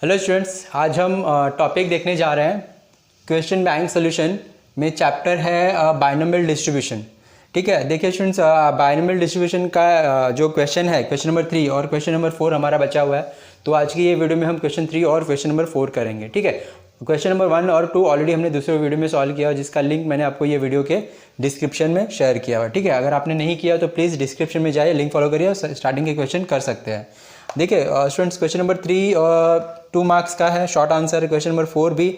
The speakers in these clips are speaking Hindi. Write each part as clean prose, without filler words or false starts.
हेलो स्टूडेंट्स, आज हम टॉपिक देखने जा रहे हैं क्वेश्चन बैंक सॉल्यूशन में। चैप्टर है बायनोमियल डिस्ट्रीब्यूशन। ठीक है, देखिए स्टूडेंट्स, बायनोमियल डिस्ट्रीब्यूशन का जो क्वेश्चन है, क्वेश्चन नंबर 3 और क्वेश्चन नंबर 4 हमारा बचा हुआ है। तो आज की ये वीडियो में हम क्वेश्चन 3 और क्वेश्चन नंबर 4 करेंगे। ठीक है, क्वेश्चन नंबर 1 और 2 ऑलरेडी हमने दूसरे वीडियो में सॉल्व किया, जिसका लिंक मैंने आपको ये वीडियो के डिस्क्रिप्शन में शेयर किया हुआ है। ठीक है, अगर आपने नहीं किया तो प्लीज़ डिस्क्रिप्शन में जाइए, लिंक फॉलो करिए और स्टार्टिंग के क्वेश्चन कर सकते हैं। देखिए स्टूडेंट्स, क्वेश्चन नंबर 3 2 मार्क्स का है, शॉर्ट आंसर। क्वेश्चन नंबर 4 भी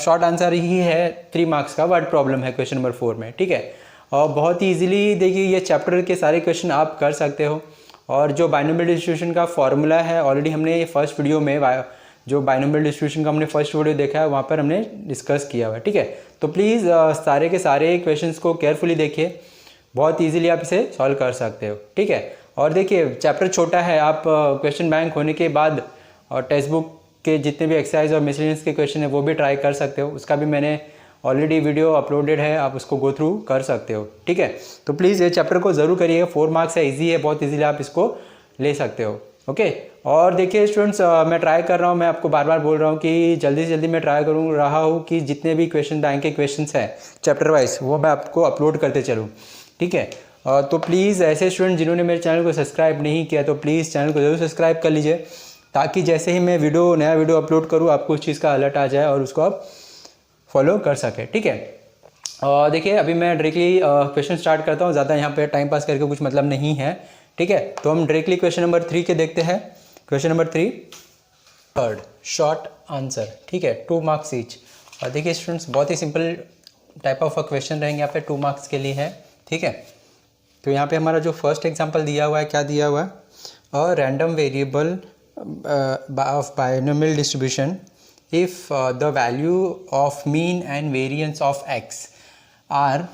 शॉर्ट आंसर ही है, 3 मार्क्स का वर्ड प्रॉब्लम है क्वेश्चन नंबर 4 में। ठीक है, और बहुत ही इजीली देखिए ये चैप्टर के सारे क्वेश्चन आप कर सकते हो। और जो बायनोमियल डिस्ट्रीब्यूशन का फॉर्मूला है, ऑलरेडी हमने ये फर्स्ट वीडियो में जो बायनोमियल डिस्ट्रीब्यूशन का हमने फर्स्ट वीडियो देखा है, वहाँ पर हमने डिस्कस किया हुआ है। ठीक है, तो प्लीज़ सारे के सारे क्वेश्चंस को केयरफुली देखिए, बहुत इजीली आप इसे सॉल्व कर सकते हो। ठीक है, और देखिए चैप्टर छोटा है, आप क्वेश्चन बैंक होने के बाद और टेक्स्ट बुक के जितने भी एक्सरसाइज और मिसलेनियस के क्वेश्चन है वो भी ट्राई कर सकते हो। उसका भी मैंने ऑलरेडी वीडियो अपलोडेड है, आप उसको गो थ्रू कर सकते हो। ठीक है, तो प्लीज़ ये चैप्टर को ज़रूर करिएगा, 4 मार्क्स है, ईजी है, बहुत ईजीली आप इसको ले सकते हो। ओके, और देखिए स्टूडेंट्स, मैं ट्राई कर रहा हूँ, मैं आपको बार बार बोल रहा हूँ कि जल्दी से जल्दी मैं ट्राई करूँ रहा हूँ कि जितने भी क्वेश्चन बैंक के क्वेश्चन हैं चैप्टर वाइज, वो मैं आपको अपलोड करते चलूँ। ठीक है, तो प्लीज़ ऐसे स्टूडेंट जिन्होंने मेरे चैनल को सब्सक्राइब नहीं किया तो प्लीज़ चैनल को ज़रूर सब्सक्राइब कर लीजिए, ताकि जैसे ही मैं नया वीडियो अपलोड करूँ आपको उस चीज़ का अलर्ट आ जाए और उसको आप फॉलो कर सकें। ठीक है, देखिए अभी मैं डायरेक्टली क्वेश्चन स्टार्ट करता हूँ, ज़्यादा यहाँ पे टाइम पास करके कुछ मतलब नहीं है। ठीक है, तो हम डायरेक्टली क्वेश्चन नंबर 3 के देखते हैं। Question number 3, third short answer. ठीक है, 2 मार्क्स ईच। और देखिए स्टूडेंट्स, बहुत ही सिंपल टाइप ऑफ क्वेश्चन रहेंगे यहाँ पे, 2 मार्क्स के लिए है। ठीक है, तो यहाँ पे हमारा जो फर्स्ट एग्जांपल दिया हुआ है, क्या दिया हुआ है, a random variable of binomial distribution if the value of mean and variance of X are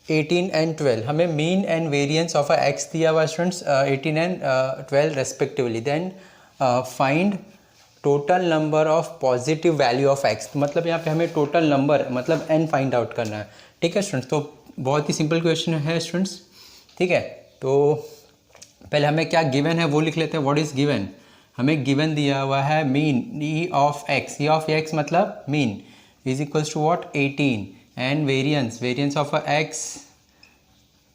18 and 12। हमें मीन एंड वेरिएंस ऑफ एक्स दिया हुआ students 18 and 12 respectively. Then find total number of positive value of X. मतलब यहाँ पे हमें टोटल नंबर मतलब एन फाइंड आउट करना है। ठीक है स्टूडेंट्स, तो बहुत ही सिंपल क्वेश्चन है स्टूडेंट्स। ठीक है, तो पहले हमें क्या गिवन है वो लिख लेते हैं। What is given? हमें गिवन दिया हुआ है मीन ई ऑफ एक्स मतलब mean is equals to what 18 and variance of x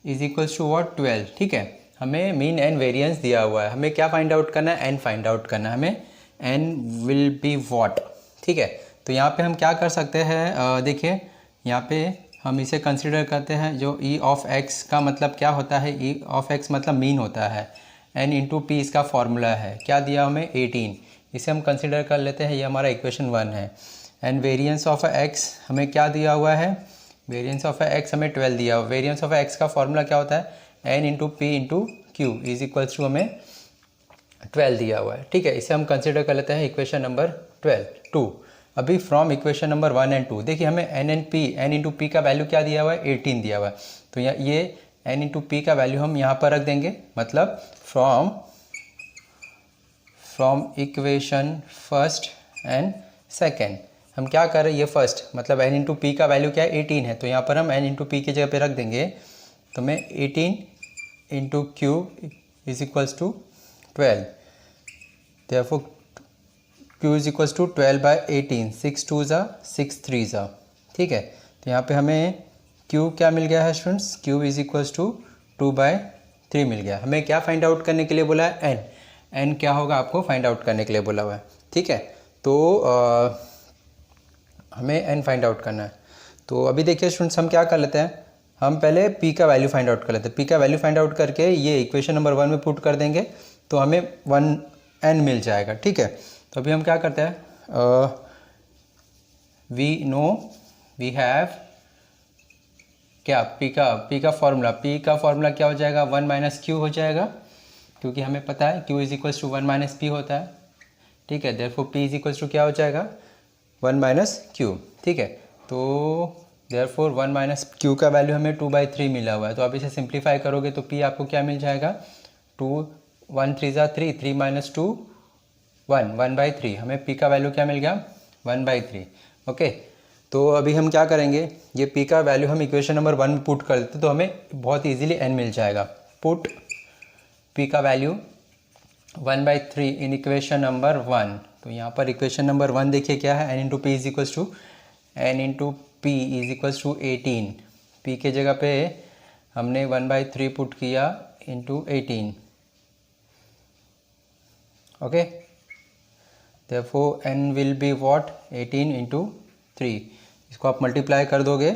is equals to what 12। ठीक है, हमें मीन एंड वेरिएंस दिया हुआ है, हमें क्या फाइंड आउट करना है? एन फाइंड आउट करना है हमें। N will be what. ठीक है, तो यहाँ पे हम क्या कर सकते हैं, देखिए यहाँ पे हम इसे कंसिडर करते हैं, जो ई ऑफ एक्स का मतलब क्या होता है? ई ऑफ एक्स मतलब मीन होता है, एन इंटू पी इसका फॉर्मूला है। क्या दिया हमें? 18। इसे हम कंसिडर कर लेते हैं, ये हमारा इक्वेशन 1 है। एंड वेरिएंस ऑफ एक्स हमें क्या दिया हुआ है? वेरिएंस ऑफ एक्स हमें 12 दिया हुआ। वेरिएंस ऑफ एक्स का फॉर्मूला क्या होता है? N into P into Q is equals to हमें 12 दिया हुआ है। ठीक है, इसे हम कंसिडर कर लेते हैं इक्वेशन नंबर 2। अभी फ्रॉम इक्वेशन नंबर 1 एंड 2 देखिए हमें एन इंटू पी का वैल्यू क्या दिया हुआ है? 18 दिया हुआ है। तो ये एन इंटू पी का वैल्यू हम यहाँ पर रख देंगे। मतलब from equation first and second हम क्या कर रहे हैं? ये फर्स्ट मतलब एन इंटू पी का वैल्यू क्या है? 18 है, तो यहाँ पर हम एन इंटू पी की जगह पे रख देंगे। तो मैं 18 into Q is equals to 12। therefore q is equals to 12/18। 6 2 ज़ा 6 3 ज़ा। ठीक है, तो यहाँ पे हमें q क्या मिल गया है students? q is equals to 2/3 मिल गया। हमें क्या फाइंड आउट करने के लिए बोला है? n क्या होगा आपको फाइंड आउट करने के लिए बोला हुआ है। ठीक है, तो हमें n फाइंड आउट करना है। तो अभी देखिए स्टूडेंट्स, हम क्या कर लेते हैं, हम पहले p का वैल्यू फाइंड आउट कर लेते हैं। p का वैल्यू फाइंड आउट करके ये इक्वेशन नंबर 1 में पुट कर देंगे, तो हमें 1n मिल जाएगा। ठीक है, तो अभी हम क्या करते हैं, वी हैव क्या p का फॉर्मूला क्या हो जाएगा? 1 माइनस क्यू हो जाएगा, क्योंकि हमें पता है q is equals to 1 minus P होता है। ठीक है, therefore p is equals to क्या हो जाएगा? 1 माइनस क्यू। ठीक है, तो देयरफॉर 1 माइनस क्यू का वैल्यू हमें 2/3 मिला हुआ है। तो आप इसे सिंप्लीफाई करोगे तो p आपको क्या मिल जाएगा? 2 1 3 ज़ा 3, 3 माइनस 2 1, 1/3। हमें p का वैल्यू क्या मिल गया? 1/3। ओके, तो अभी हम क्या करेंगे, ये p का वैल्यू हम इक्वेशन नंबर 1 में पुट कर देते तो हमें बहुत ईजिली n मिल जाएगा। पुट p का वैल्यू 1/3 इन इक्वेशन नंबर 1 तो यहाँ पर इक्वेशन नंबर 1 देखिए क्या है, n into P is equals to n into P is equals to 18। p के जगह पे हमने 1/3 पुट किया into 18। Okay, therefore n will be what 18 into 3। इसको आप मल्टीप्लाई कर दोगे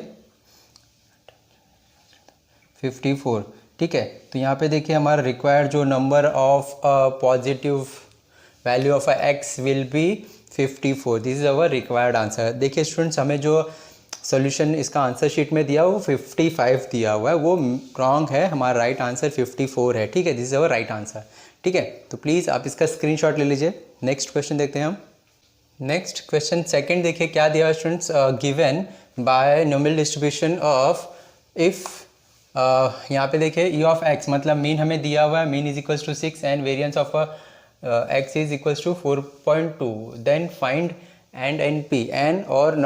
54। ठीक है, तो यहाँ पे देखिए हमारा रिक्वायर्ड जो number of positive value of x will be 54। This is our required answer. देखिए स्टूडेंट्स, हमें जो सोल्यूशन इसका आंसर शीट में दिया वो 55 दिया हुआ है, वो रॉन्ग है। हमारा राइट आंसर 54 है। ठीक है, this is our right answer. ठीक है, तो प्लीज़ आप इसका स्क्रीनशॉट ले लीजिए। नेक्स्ट क्वेश्चन देखते हैं हम। नेक्स्ट क्वेश्चन सेकंड देखिए क्या दिया है students, given by nominal distribution of if यहाँ पे देखिए ई ऑफ एक्स, मतलब मीन हमें दिया हुआ है, mean is equals to 6 and variance of x is equals to 4.2। Then find N P, N और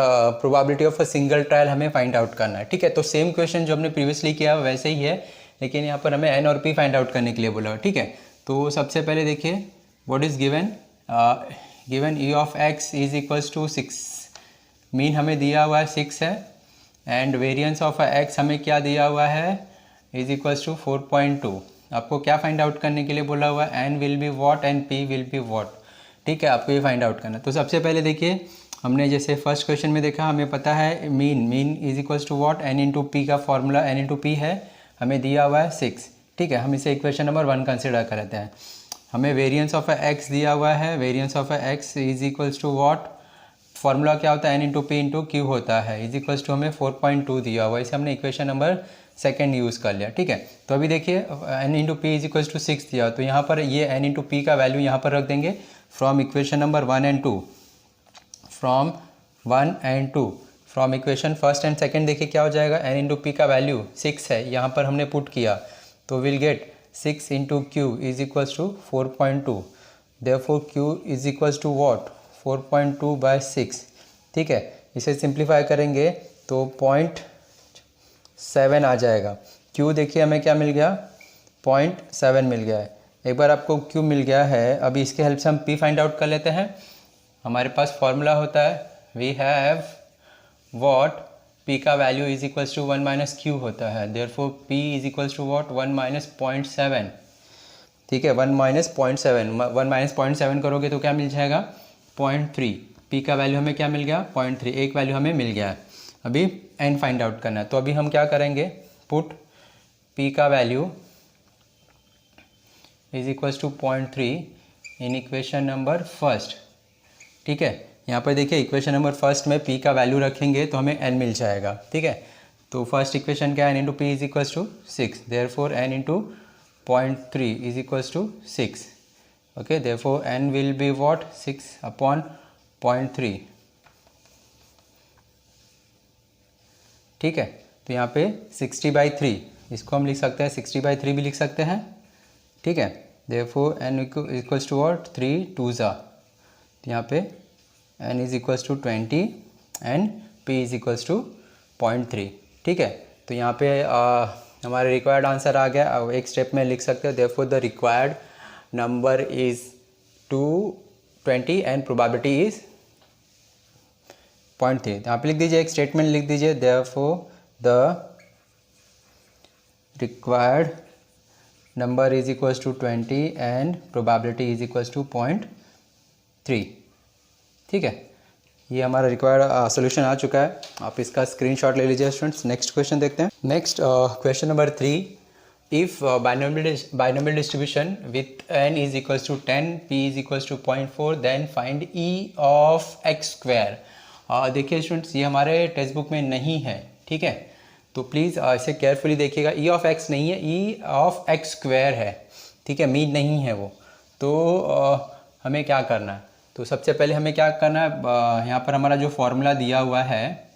probability of a single trial हमें फाइंड आउट करना है। ठीक है, तो सेम क्वेश्चन जो हमने प्रीवियसली किया वैसे ही है, लेकिन यहाँ पर हमें एन और पी फाइंड आउट करने के लिए बोला। ठीक है, तो सबसे पहले देखिए what is given, given E of x is equals to 6, mean हमें दिया हुआ है 6 है, एंड वेरिएंस ऑफ एक्स हमें क्या दिया हुआ है, इज इक्वल्स टू 4.2। आपको क्या फाइंड आउट करने के लिए बोला हुआ है, N will be what and P will be what. ठीक है, आपको ये फाइंड आउट करना। तो सबसे पहले देखिए हमने जैसे फर्स्ट क्वेश्चन में देखा, हमें पता है mean is equals to what, N into P का फॉर्मूला एन इंटू पी है, हमें दिया हुआ है 6। ठीक है, हम इसे इक्वेशन नंबर 1 कंसिडर करते हैं। हमें वेरिएंस ऑफ एक्स दिया हुआ है, variance of x is equals to what, formula क्या होता है, N into P into Q होता है, इज इक्वल्स टू हमें 4.2 दिया हुआ है। इसे हमने इक्वेशन नंबर सेकंड यूज़ कर लिया। ठीक है, तो अभी देखिए N into P is equals to 6 दिया, तो यहाँ पर ये एन इंटू पी का वैल्यू यहाँ पर रख देंगे from equation number 1 and 2, from 1 and 2, from equation first and second. देखिए क्या हो जाएगा, एन इंटू पी का वैल्यू 6 है, यहाँ पर हमने पुट किया, तो will get 6 into Q is equals to 4.2। Therefore Q is equals to what, 4.2/6। ठीक है, इसे सिंप्लीफाई करेंगे तो 0.7 आ जाएगा। Q देखिए हमें क्या मिल गया, 0.7 मिल गया है। एक बार आपको Q मिल गया है, अभी इसके हेल्प से हम P फाइंड आउट कर लेते हैं। हमारे पास फॉर्मूला होता है, वी हैव वॉट, P का value is equals to 1 minus Q होता है, therefore P is equals to what, 1 minus 0.7। ठीक है, 1 माइनस 0.7 करोगे तो क्या मिल जाएगा, 0.3। P का वैल्यू हमें क्या मिल गया, 0.3, एक वैल्यू हमें मिल गया है। अभी n फाइंड आउट करना है, तो अभी हम क्या करेंगे, पुट P का value is equals to 0.3 in equation number first. ठीक है, यहाँ पर देखिए इक्वेशन नंबर फर्स्ट में P का वैल्यू रखेंगे तो हमें n मिल जाएगा। ठीक है, तो फर्स्ट इक्वेशन क्या है, n into P is equals to 6, therefore n into 0.3 is equals to 6। Okay, therefore n will be what, 6 upon 0.3। ठीक है, तो यहाँ पे 60/3, इसको हम लिख सकते हैं 60/3 भी लिख सकते हैं। ठीक है, therefore n equals to what, 3 2 ज़ा, तो यहाँ पे n is equals to 20 and p is equals to 0.3। ठीक है, तो यहाँ पे हमारा रिक्वायर्ड आंसर आ गया। अब एक स्टेप में लिख सकते हो, therefore the required number is 220 and probability is 0.3। यहाँ पे लिख दीजिए, एक स्टेटमेंट लिख दीजिए, therefore the required number is equals to 20 and probability is equals to 0.3। ठीक है, ये हमारा रिक्वायर्ड सोल्यूशन आ चुका है। आप इसका स्क्रीनशॉट ले लीजिए स्टूडेंट्स। नेक्स्ट क्वेश्चन देखते हैं। Next question number 3, if binomial distribution with n is equals to 10, p is equals to 0.4, then find e of x square। देखिए स्टूडेंट्स, ये हमारे टेक्स्ट बुक में नहीं है। ठीक है, तो प्लीज़ इसे केयरफुली देखिएगा। ई ऑफ एक्स नहीं है, ई ऑफ एक्स स्क्वायर है। ठीक है, मीन नहीं है वो। तो हमें क्या करना है, तो सबसे पहले हमें क्या करना है, यहाँ पर हमारा जो फॉर्मूला दिया हुआ है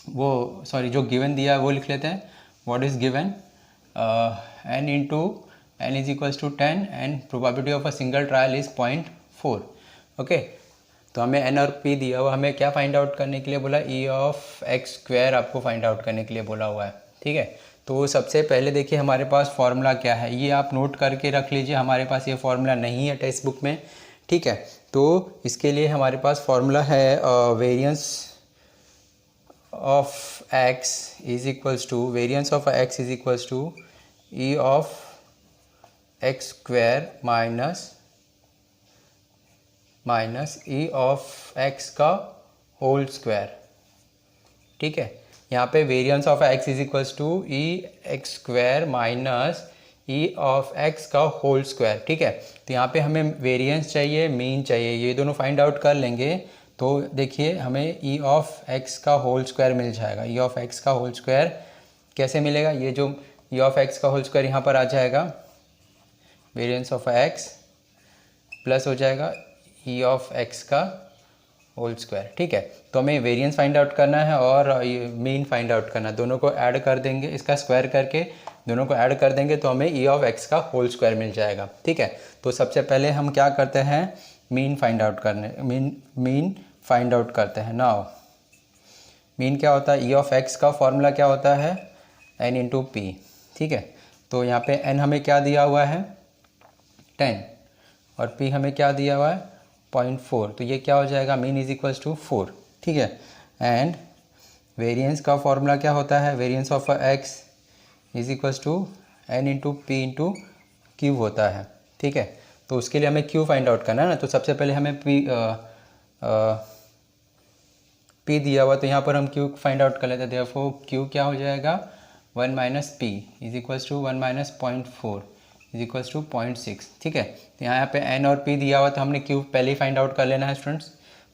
वो, सॉरी जो गिवन दिया है वो लिख लेते हैं। What is given, n into n is equals to 10 and probability of a single trial is 0.4। Okay, तो हमें n और p दिया हुआ, हमें क्या फाइंड आउट करने के लिए बोला, e ऑफ एक्स स्क्वायर आपको फाइंड आउट करने के लिए बोला हुआ है। ठीक है, तो सबसे पहले देखिए हमारे पास फार्मूला क्या है, ये आप नोट करके रख लीजिए। हमारे पास ये फार्मूला नहीं है टेक्स्ट बुक में। ठीक है, तो इसके लिए हमारे पास फॉर्मूला है variance of x is equals to e of x square minus e of x का होल स्क्वायर। ठीक है, यहाँ पे variance of x is equals to e x square minus e of x का होल स्क्वायर। ठीक है, तो यहाँ पे हमें वेरिएंस चाहिए, मीन चाहिए, ये दोनों फाइंड आउट कर लेंगे तो देखिए हमें ई ऑफ एक्स का होल स्क्वायर मिल जाएगा। ई ऑफ एक्स का होल स्क्वायर कैसे मिलेगा, ये जो ई ऑफ एक्स का होल स्क्वायर यहाँ पर आ जाएगा, वेरिएंस ऑफ एक्स प्लस हो जाएगा ई ऑफ एक्स का होल स्क्वायर। ठीक है, तो हमें वेरिएंस फाइंड आउट करना है और मीन फाइंड आउट करना है, दोनों को ऐड कर देंगे, इसका स्क्वायर करके दोनों को ऐड कर देंगे तो हमें ई ऑफ एक्स का होल स्क्वायर मिल जाएगा। ठीक है, तो सबसे पहले हम क्या करते हैं, मीन फाइंड आउट करते हैं। नाउ मीन क्या होता है, ई ऑफ एक्स का फॉर्मूला क्या होता है, एन इंटू पी। ठीक है, तो यहाँ पे एन हमें क्या दिया हुआ है 10 और पी हमें क्या दिया हुआ है 0.4, तो ये क्या हो जाएगा, मीन इज इक्वल्स टू 4। ठीक है, एंड वेरिएंस का फॉर्मूला क्या होता है, variance of x is equals to n into P into Q होता है। ठीक है, तो उसके लिए हमें क्यू फाइंड आउट करना है ना, तो सबसे पहले हमें पी दिया हुआ तो यहाँ पर हम क्यू फाइंड आउट कर लेते हैं। देयरफॉर क्यू क्या हो जाएगा 1 minus p is equals to 1 minus 0.4 is equals to 0.6। ठीक है, तो यहाँ पे एन और पी दिया हुआ तो हमने क्यू पहले ही फाइंड आउट कर लेना है स्टूडेंट्स।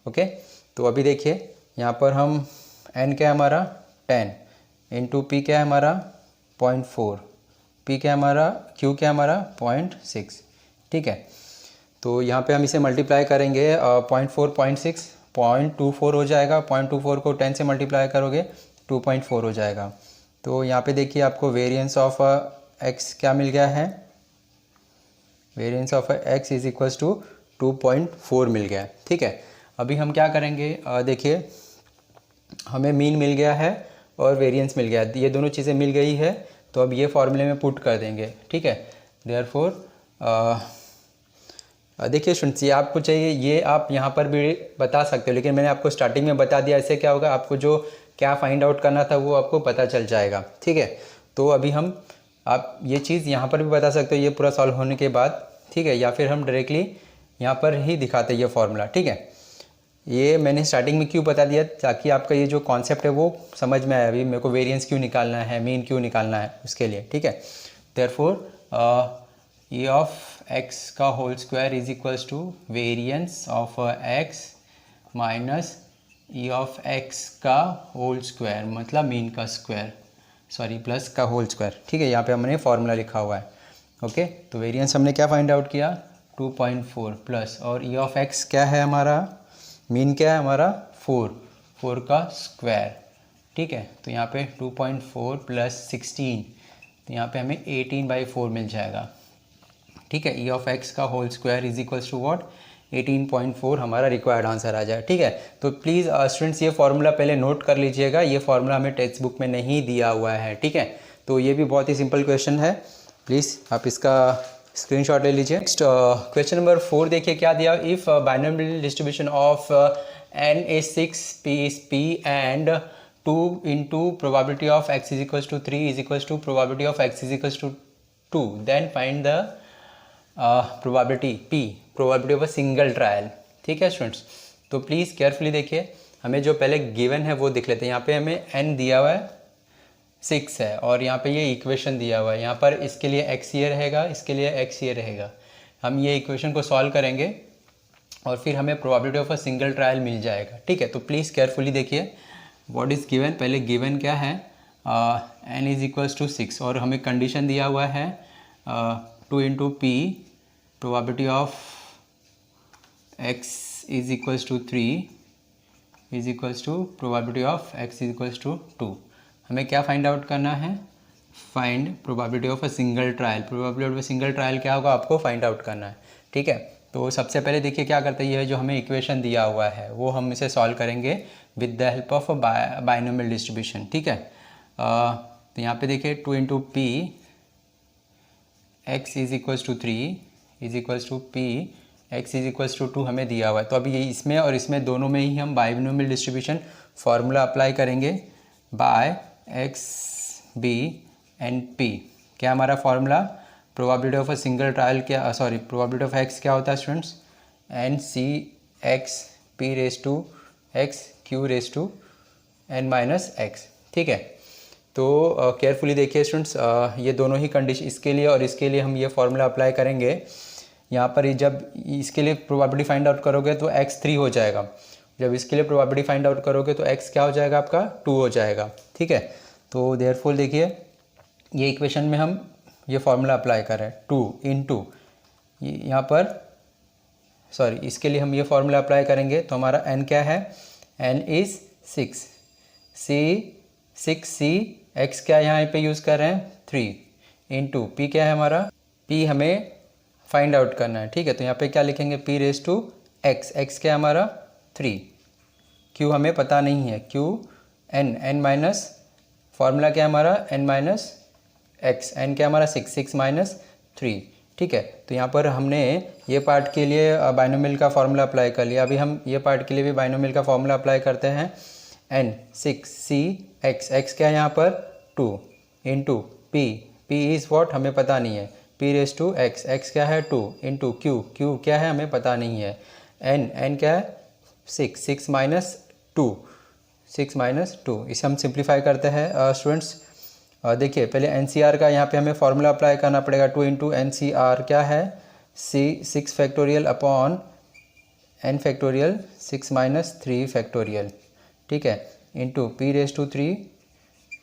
ओके, तो अभी देखिए यहाँ पर हम एन क्या है हमारा 10 इंटू पी क्या है हमारा 0.4, पी क्या है हमारा, क्यू क्या है हमारा 0.6। ठीक है, तो यहाँ पे हम इसे मल्टीप्लाई करेंगे 0.4 0.6 0.24 हो जाएगा, 0.24 को 10 से मल्टीप्लाई करोगे 2.4 हो जाएगा। तो यहाँ पे देखिए आपको वेरिएंस ऑफ एक्स क्या मिल गया है, variance of x is equals to 2.4 मिल गया है। ठीक है, अभी हम क्या करेंगे, देखिए हमें मीन मिल गया है और वेरिएंस मिल गया है, ये दोनों चीज़ें मिल गई है, तो अब ये फॉर्मूले में पुट कर देंगे। ठीक है, देयरफॉर देखिए स्टूडेंट्स, ये आपको चाहिए, ये आप यहाँ पर भी बता सकते हो, लेकिन मैंने आपको स्टार्टिंग में बता दिया, इससे क्या होगा, आपको जो क्या फाइंड आउट करना था वो आपको पता चल जाएगा। ठीक है, तो अभी हम आप ये चीज़ यहाँ पर भी बता सकते हो ये पूरा सॉल्व होने के बाद। ठीक है, या फिर हम डायरेक्टली यहाँ पर ही दिखाते ये फॉर्मूला। ठीक है, ये मैंने स्टार्टिंग में क्यों बता दिया, ताकि आपका ये जो कॉन्सेप्ट है वो समझ में आए। अभी मेरे को वेरिएंस क्यों निकालना है, मीन क्यों निकालना है उसके लिए। ठीक है, देयरफॉर ई ऑफ एक्स का whole square is equals to variance of x minus e of x का होल स्क्वायर, मतलब मीन का स्क्वायर, सॉरी प्लस का होल स्क्वायर। ठीक है, यहाँ पे हमने फॉर्मूला लिखा हुआ है। ओके, तो वेरिएंस हमने क्या फाइंड आउट किया 2.4 प्लस, और ई ऑफ एक्स क्या है हमारा, मीन क्या है हमारा 4 का स्क्वायर। ठीक है, तो यहाँ पे 2.4 प्लस 16, तो यहाँ पे हमें 18/4 मिल जाएगा। ठीक है, ई ऑफ एक्स का whole square is equals to what 18.4 हमारा रिक्वायर्ड आंसर आ जाए। ठीक है, तो प्लीज़ स्टूडेंट्स ये फार्मूला पहले नोट कर लीजिएगा, ये फार्मूला हमें टेक्स्ट बुक में नहीं दिया हुआ है। ठीक है, तो ये भी बहुत ही सिंपल क्वेश्चन है, प्लीज़ आप इसका स्क्रीनशॉट ले लीजिए। नेक्स्ट क्वेश्चन नंबर 4 देखिए क्या दिया, if binomial distribution of n is 6 p is p and 2 into probability of x is equals to 3 is equals to probability of x is equals to 2, then find the probability p, probability of a single trial. ठीक है स्टूडेंट्स, तो प्लीज़ केयरफुली देखिए, हमें जो पहले गिवन है वो देख लेते हैं। यहाँ पे हमें n दिया हुआ है 6 है और यहाँ पे ये इक्वेशन दिया हुआ है, यहाँ पर इसके लिए x ये रहेगा, इसके लिए x ये रहेगा। हम ये इक्वेशन को सॉल्व करेंगे और फिर हमें probability of a single trial मिल जाएगा। ठीक है, तो प्लीज़ केयरफुली देखिए व्हाट इज़ गिवन, पहले गिवन क्या है n इज इक्वल्स टू 6 और हमें कंडीशन दिया हुआ है 2 into p probability of x is equals to 3 is equals to probability of x is equals to 2। हमें क्या फाइंड आउट करना है, find probability of a single trial. Probability of a single trial क्या होगा, आपको फाइंड आउट करना है। ठीक है, तो सबसे पहले देखिए क्या करते हैं, ये जो हमें इक्वेशन दिया हुआ है वो हम इसे सॉल्व करेंगे with the help of a binomial distribution. ठीक है, तो यहाँ पे देखिए 2 into p x is equals to 3 is equals to p x is equals to 2 हमें दिया हुआ है। तो अभी ये इसमें और इसमें दोनों में ही हम बाइनोमियल डिस्ट्रीब्यूशन फार्मूला अप्लाई करेंगे by x b and p। क्या हमारा formula, probability of a single trial क्या, सॉरी प्रोबेबिलिटी ऑफ x क्या होता है students, n c x p raise to x q raise to n minus x. ठीक है, तो केयरफुली देखिए स्टूडेंट्स, ये दोनों ही कंडीशन, इसके लिए और इसके लिए हम ये फार्मूला अप्लाई करेंगे। यहाँ पर जब इसके लिए प्रोबेबिलिटी फाइंड आउट करोगे तो x 3 हो जाएगा, जब इसके लिए प्रोबेबिलिटी फाइंड आउट करोगे तो x क्या हो जाएगा आपका 2 हो जाएगा। ठीक है, तो देयरफॉर देखिए ये इक्वेशन में हम ये फार्मूला अप्लाई कर रहे हैं 2 इन 2, यहाँ पर सॉरी इसके लिए हम ये फार्मूला अप्लाई करेंगे तो हमारा n क्या है, n इज़ 6 सी x क्या यहाँ पे यूज़ कर रहे हैं 3 इंटू p क्या है हमारा, p हमें फाइंड आउट करना है। ठीक है, तो यहाँ पे क्या लिखेंगे p raise to x, x क्या है हमारा 3, q हमें पता नहीं है q n माइनस फार्मूला क्या है हमारा n माइनस x, n क्या हमारा 6 माइनस 3। ठीक है, तो यहाँ पर हमने ये पार्ट के लिए बाइनोमियल का फार्मूला अप्लाई कर लिया। अभी हम ये पार्ट के लिए भी बाइनोमियल का फार्मूला अप्लाई करते हैं। n 6 c x, x क्या है यहाँ पर 2 into p, p is what हमें पता नहीं है, p raise to x, x क्या है 2 इंटू q, q क्या है हमें पता नहीं है, n क्या है 6 माइनस 2, 6 माइनस 2। इसे हम सिंप्लीफाई करते हैं स्टूडेंट्स। देखिए पहले NCR का यहाँ पे हमें फार्मूला अप्लाई करना पड़ेगा, 2 इंटू NCR क्या है 6 factorial upon n factorial 6 minus 3 factorial. ठीक है, into p raise to 3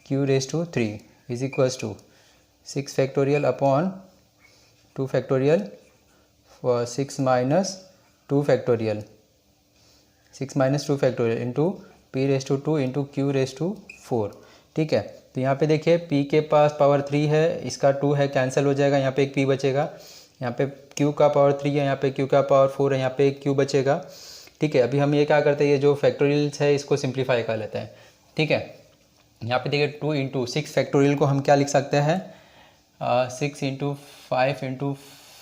q raise to 3 is equals to 6 factorial upon 2 factorial 6 minus 2 factorial 6 minus 2 factorial into p raise to 2 into q raise to 4। ठीक है, तो यहाँ पे देखिए p के पास पावर 3 है, इसका 2 है कैंसिल हो जाएगा, यहाँ पे एक p बचेगा, यहाँ पे q का पावर 3 है, यहाँ पे q का पावर 4 है, यहाँ पे एक q बचेगा। ठीक है, अभी हम ये क्या करते हैं, ये जो फैक्टोरियल्स है इसको सिंप्लीफाई कर लेते हैं। ठीक है, यहाँ पे देखिए 2 इंटू 6 फैक्टोरियल को हम क्या लिख सकते हैं 6 इंटू 5 इंटू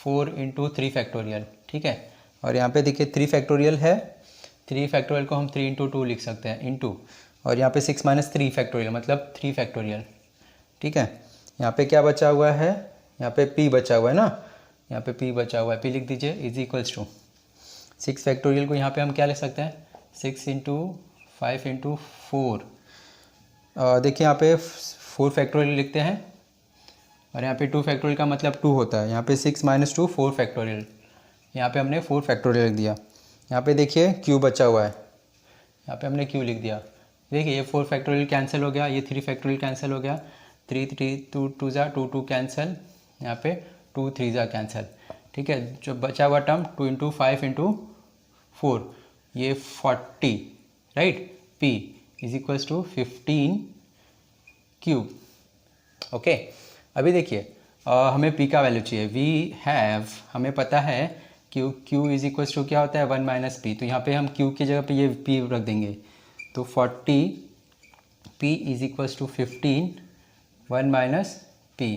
4 इंटू 3 फैक्टोरियल। ठीक है, और यहाँ पे देखिए 3 फैक्टोरियल है, 3 फैक्टोरियल को हम 3 इंटू 2 लिख सकते हैं इंटू, और यहाँ पे 6 माइनस 3 फैक्टोरियल मतलब 3 फैक्टोरियल। ठीक है, यहाँ पे क्या बचा हुआ है, यहाँ पे p बचा हुआ है ना, यहाँ पे p बचा हुआ है, p लिख दीजिए इज इक्वल्स टू 6 फैक्टोरियल को यहाँ पे हम क्या लिख सकते हैं 6 इंटू 5 इंटू 4। देखिए यहाँ पे 4 फैक्टोरियल लिखते हैं और यहाँ पे 2 फैक्टोरियल का मतलब 2 होता है, यहाँ पे 6 माइनस 2 4 फैक्टोरियल, यहाँ पे हमने 4 फैक्टोरियल लिख दिया। यहाँ पे देखिए q बचा हुआ है, यहाँ पे हमने q लिख दिया। देखिए ये 4 फैक्टोरियल कैंसिल हो गया, ये 3 फैक्टोरियल कैंसिल हो गया, 3 2 2 जा 2 2 कैंसिल, यहाँ पे 2 3 जा कैंसिल। ठीक है, जो बचा हुआ टर्म 2 इंटू 5 इंटू 4 ये 40 right, p is equals to 15 cube. Okay, अभी देखिए हमें p का वैल्यू चाहिए, वी हैव हमें पता है q इज इक्वल्स टू क्या होता है 1 माइनस p, तो यहाँ पे हम q की जगह पे ये p रख देंगे, तो 40 p is equals to 15 1 minus p।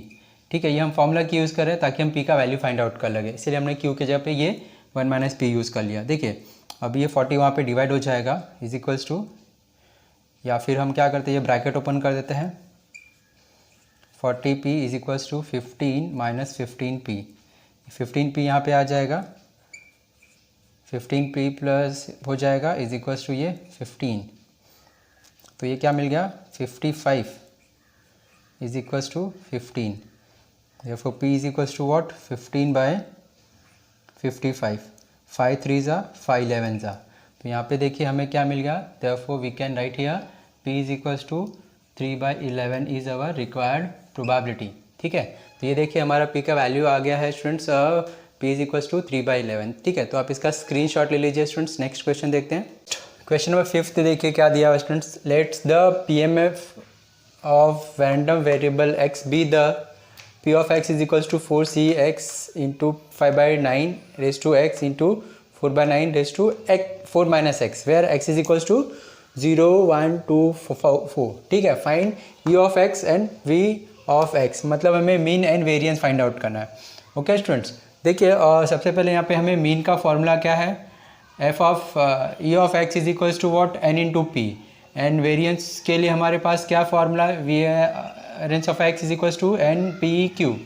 ठीक है, ये हम फॉर्मूला की यूज़ कर रहे हैं ताकि हम p का वैल्यू फाइंड आउट कर लगे, इसलिए हमने q की जगह पे ये 1 माइनस p यूज़ कर लिया। देखिए अब ये 40 वहाँ पे डिवाइड हो जाएगा इज इक्वल्स टू, या फिर हम क्या करते हैं ये ब्रैकेट ओपन कर देते हैं, 40p is equals to 15 minus 15p, 15p यहाँ पे आ जाएगा, 15p प्लस हो जाएगा इज इक्वल्स टू ये 15, तो ये क्या मिल गया 55 is equals to 15, therefore p is equals to what 15 by 55, 5 3 जा 5 11 जा, तो यहाँ पे देखिए हमें क्या मिल गया, therefore we can write here p is equals to 3 by 11 is our required probability. ठीक है, तो ये देखिए हमारा p का वैल्यू आ गया है students, p is equals to 3 by 11। ठीक है, तो आप इसका स्क्रीनशॉट ले लीजिए स्टूडेंट्स। नेक्स्ट क्वेश्चन देखते हैं, क्वेश्चन नंबर 5 देखिए क्या दिया हुआ students, let's the PMF of random variable x be the p of x is equals to 4cx into 5 by 9 raised to x into 4 by 9 raised to 4 minus x, where x is equals to 0 1 2 4। ठीक है, find e of x and v of x, मतलब हमें मीन एंड वेरिएंस फाइंड आउट करना है। ओके स्टूडेंट्स, देखिए सबसे पहले यहाँ पे हमें मीन का फॉर्मूला क्या है, f of e of x is equals to what n into p, and variance के लिए हमारे पास क्या formula, variance of x is equals to n p q.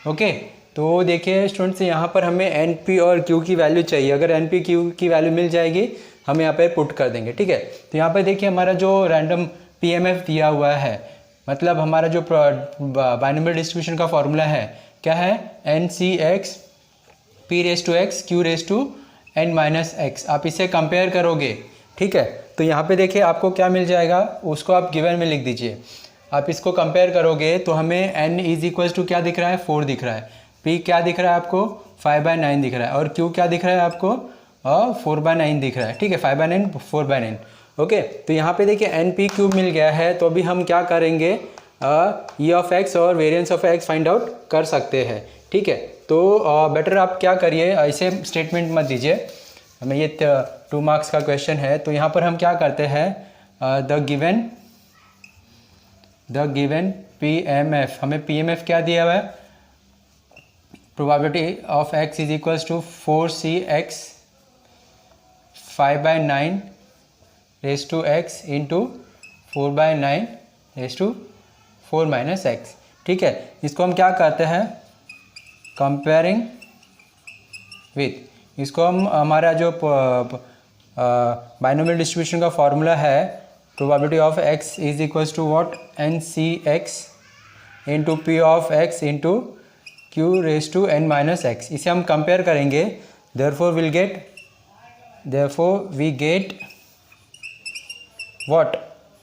Okay, तो देखिए स्टूडेंट्स यहाँ पर हमें एन पी और क्यू की वैल्यू चाहिए। अगर एन पी क्यू की वैल्यू मिल जाएगी हम यहाँ पे पुट कर देंगे, ठीक है। तो यहाँ पे देखिए हमारा जो रैंडम पी एम एफ दिया हुआ है, मतलब हमारा जो बाइनोमियल डिस्ट्रीब्यूशन का फॉर्मूला है क्या है, n c x p raise to x q raise to n minus x. आप इसे कंपेयर करोगे, ठीक है, तो यहाँ पे देखिए आपको क्या मिल जाएगा, उसको आप गिवन में लिख दीजिए। आप इसको कंपेयर करोगे तो हमें n इज इक्वल्स टू क्या दिख रहा है, 4 दिख रहा है, p क्या दिख रहा है आपको, 5/9 दिख रहा है, और q क्या दिख रहा है आपको, 4/9 दिख रहा है, ठीक है, 5/9 4/9। ओके, तो यहाँ पे देखिए एन पी क्यूब मिल गया है, तो अभी हम क्या करेंगे, ई ऑफ एक्स और variance of x find out कर सकते हैं, ठीक है। तो बेटर आप क्या करिए, ऐसे स्टेटमेंट मत दीजिए, हमें ये 2 मार्क्स का क्वेश्चन है, तो यहाँ पर हम क्या करते हैं, the given p m f, हमें पी एम एफ क्या दिया हुआ है, probability of x is equals to 4c x 5/9 raise to x into 4/9 raise to 4 minus x, ठीक है। इसको हम क्या करते हैं, कंपेयरिंग विथ, इसको हम हमारा जो बाइनोमियल डिस्ट्रीब्यूशन का फॉर्मूला है, probability of x is equals to what, n c x into p of x into q raise to n minus x, इसे हम कंपेयर करेंगे। Therefore we get what,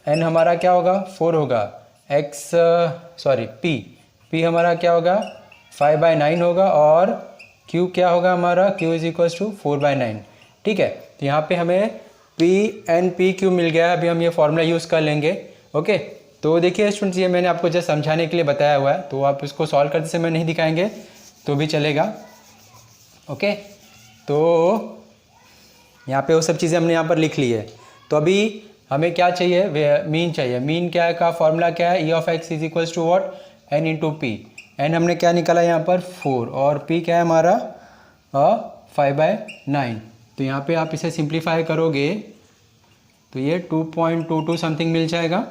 n हमारा क्या होगा, 4 होगा, एक्स पी हमारा क्या होगा, 5/9 होगा, और q क्या होगा हमारा, q इज इक्वल्स टू 4/9, ठीक है। तो यहाँ पे हमें पी एन पी क्यू मिल गया, अभी हम ये फॉर्मूला यूज़ कर लेंगे। ओके, तो देखिए स्टूडेंट्स, ये मैंने आपको जस्ट समझाने के लिए बताया हुआ है, तो आप इसको सॉल्व करते समय नहीं दिखाएंगे तो भी चलेगा। ओके, तो यहाँ पे वो सब चीज़ें हमने यहाँ पर लिख ली है। तो अभी हमें क्या चाहिए, मीन चाहिए। मीन क्या का फॉर्मूला क्या है, e of x is equals to what, N into p. N हमने क्या निकाला यहाँ पर 4, और p क्या है हमारा 5/9। तो यहाँ पे आप इसे सिंप्लीफाई करोगे तो ये 2.22 समथिंग मिल जाएगा,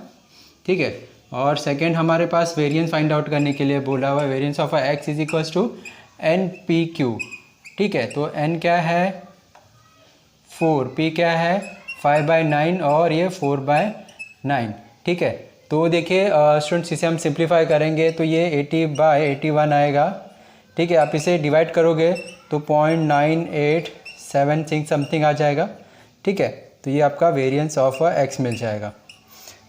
ठीक है। और सेकंड हमारे पास वेरिएंस फाइंड आउट करने के लिए बोला हुआ है, variance of x is equals to n p q, ठीक है। तो n क्या है 4, p क्या है 5/9, और ये 4/9, ठीक है। तो देखिए स्टूडेंट्स, इसे हम सिंप्लीफाई करेंगे तो ये 80/81 आएगा, ठीक है। आप इसे डिवाइड करोगे तो 0.9876 समथिंग आ जाएगा, ठीक है। तो ये आपका वेरिएंस ऑफ एक्स मिल जाएगा।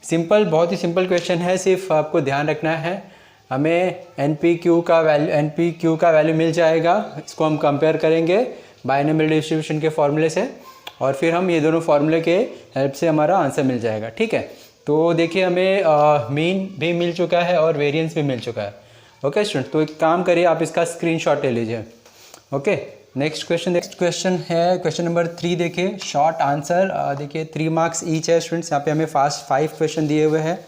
सिंपल, बहुत ही सिंपल क्वेश्चन है, सिर्फ आपको ध्यान रखना है, हमें एन पी क्यू का वैल्यू मिल जाएगा। इसको हम कंपेयर करेंगे बाइनोमियल डिस्ट्रीब्यूशन के फॉर्मूले से, और फिर हम ये दोनों फार्मूले के हेल्प से हमारा आंसर मिल जाएगा, ठीक है। तो देखिए हमें मीन भी मिल चुका है और वेरिएंस भी मिल चुका है। ओके स्टूडेंट, तो एक काम करिए, आप इसका स्क्रीनशॉट ले लीजिए। ओके, नेक्स्ट क्वेश्चन है क्वेश्चन नंबर 3। देखिए शॉर्ट आंसर, देखिए 3 मार्क्स ईच है स्टूडेंट्स। यहाँ पे हमें फास्ट 5 क्वेश्चन दिए हुए हैं,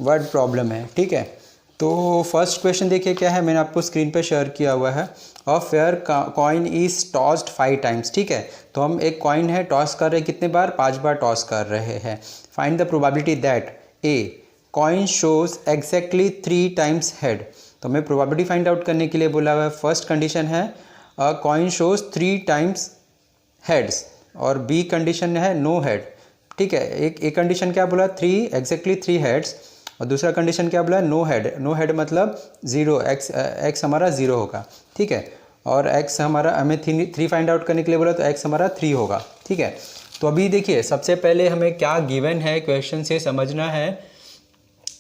वर्ड प्रॉब्लम है, ठीक है। तो फर्स्ट क्वेश्चन देखिए क्या है, मैंने आपको स्क्रीन पे शेयर किया हुआ है। A fair coin is tossed 5 times, ठीक है। तो हम एक कॉइन है टॉस कर रहे हैं, कितने बार, 5 बार टॉस कर रहे हैं। Find the probability that a coin shows exactly 3 times head. तो हमें प्रोबेबिलिटी फाइंड आउट करने के लिए बोला हुआ है। फर्स्ट कंडीशन है कॉइन शोज 3 टाइम्स हेड्स, और बी कंडीशन है नो हेड, ठीक है। एक कंडीशन क्या बोला, 3 हेड्स, और दूसरा कंडीशन क्या बोला, नो हेड। नो हेड मतलब 0, एक्स हमारा 0 होगा, ठीक है। और एक्स हमारा, हमें 3 फाइंड आउट करने के लिए बोला, तो एक्स हमारा 3 होगा, ठीक है। तो अभी देखिए सबसे पहले हमें क्या गिवन है क्वेश्चन से समझना है,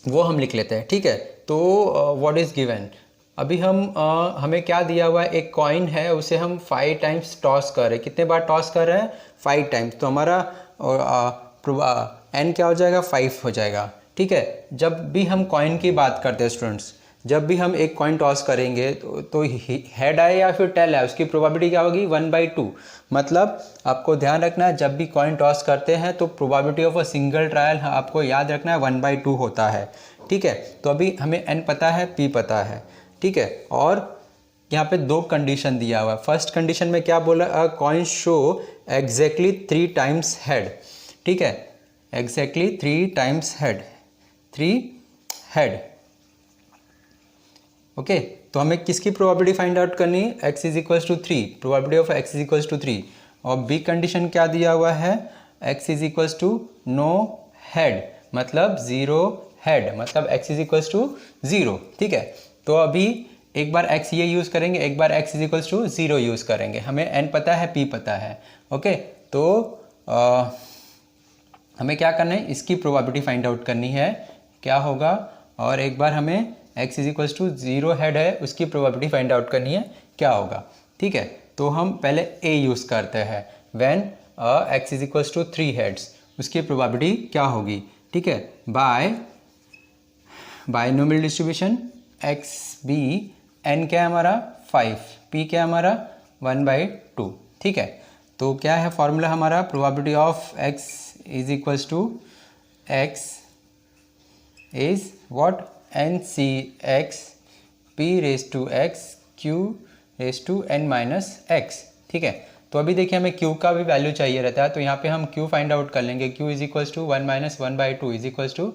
वो हम लिख लेते हैं, ठीक है। तो व्हाट इज़ गिवन, अभी हमें क्या दिया हुआ है, एक कॉइन है, उसे हम 5 टाइम्स टॉस कर रहे हैं। कितने बार टॉस कर रहे हैं, 5 टाइम्स। तो हमारा एन क्या हो जाएगा, 5 हो जाएगा, ठीक है। जब भी हम कॉइन की बात करते हैं स्टूडेंट्स, जब भी हम एक कॉइन टॉस करेंगे तो हेड आए या फिर टेल आए, उसकी प्रोबेबिलिटी क्या होगी, 1/2। मतलब आपको ध्यान रखना है, जब भी कॉइन टॉस करते हैं तो probability of a single trial आपको याद रखना है 1/2 होता है, ठीक है। तो अभी हमें एन पता है, पी पता है, ठीक है। और यहाँ पे दो कंडीशन दिया हुआ है। फर्स्ट कंडीशन में क्या बोला, a coin show exactly 3 times head, ठीक है, exactly 3 times head, 3 head, okay. तो हमें किसकी प्रोबेबिलिटी फाइंड आउट करनी है, x is equals to 3, probability of x is equals to 3। और बी कंडीशन क्या दिया हुआ है, x is equals to no head, मतलब 0 हेड, मतलब x इज इक्वल्स टू 0, ठीक है। तो अभी एक बार x ये यूज़ करेंगे, एक बार x is equals to 0 use करेंगे। हमें n पता है, p पता है, ओके। तो हमें क्या करना है, इसकी प्रोबेबिलिटी फाइंड आउट करनी है, क्या होगा। और एक बार हमें x is equals to 0 head है, उसकी प्रोबेबिलिटी फाइंड आउट करनी है, क्या होगा, ठीक है। तो हम पहले a यूज़ करते हैं, when x is equals to 3 heads, उसकी प्रोबेबिलिटी क्या होगी, ठीक है, by binomial distribution x b, n क्या है हमारा 5, p क्या है हमारा 1/2, ठीक है। तो क्या है फॉर्मूला हमारा, probability of x is equals to x is what, NCx p raise to x q raise to n minus x, ठीक है। तो अभी देखिए हमें q का भी वैल्यू चाहिए रहता है, तो यहाँ पे हम q फाइंड आउट कर लेंगे। q is equals to 1 minus 1/2 is equals to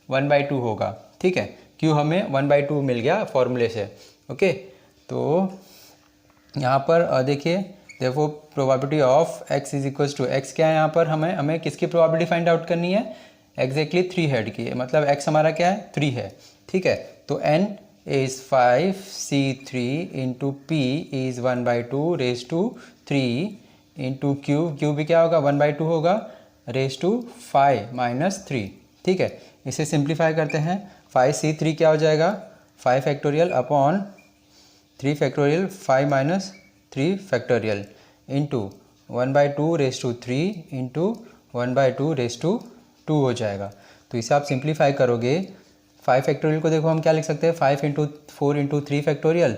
1/2 होगा, ठीक है। q हमें 1/2 मिल गया फॉर्मूले से, ओके। तो यहाँ पर देखिए, देखो probability of x is equals to x क्या है, यहाँ पर हमें किसकी प्रोबेबिलिटी फाइंड आउट करनी है, एग्जैक्टली 3 हेड की, मतलब x हमारा क्या है 3 है, ठीक है। तो n is 5c3 into p is 1/2 raise to 3 into q भी क्या होगा 1/2 होगा रेज टू 5 माइनस 3, ठीक है। इसे सिंप्लीफाई करते हैं, 5c3 क्या हो जाएगा 5 factorial upon 3 factorial 5 minus 3 factorial into 1/2 raise to 3 into 1/2 raise to 2 हो जाएगा। तो इसे आप सिंप्लीफाई करोगे, 5 फैक्टोरियल को देखो हम क्या लिख सकते हैं, 5 इंटू 4 इंटू 3 फैक्टोरियल,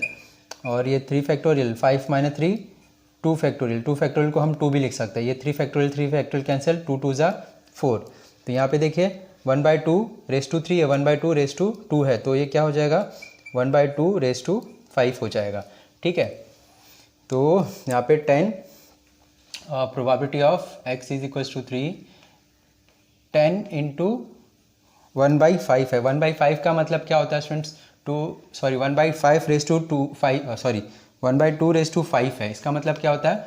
और ये 3 फैक्टोरियल 5 माइनस 3 2 फैक्टोरियल, 2 फैक्टोरियल को हम 2 भी लिख सकते हैं। ये 3 फैक्टोरियल कैंसिल, 2 2 ज़ा 4। तो यहाँ पे देखिए 1/2 रेज टू 3 है, 1/2 रेज टू 2 है, तो ये क्या हो जाएगा 1/2 रेज टू 5 हो जाएगा, ठीक है। तो यहाँ पे 10 probability of x is equals to 3, 10 into 1/5 है, 1/5 का मतलब क्या होता है students, 1/5 raise to 2 5 sorry 1/2 raise to 5 है, इसका मतलब क्या होता है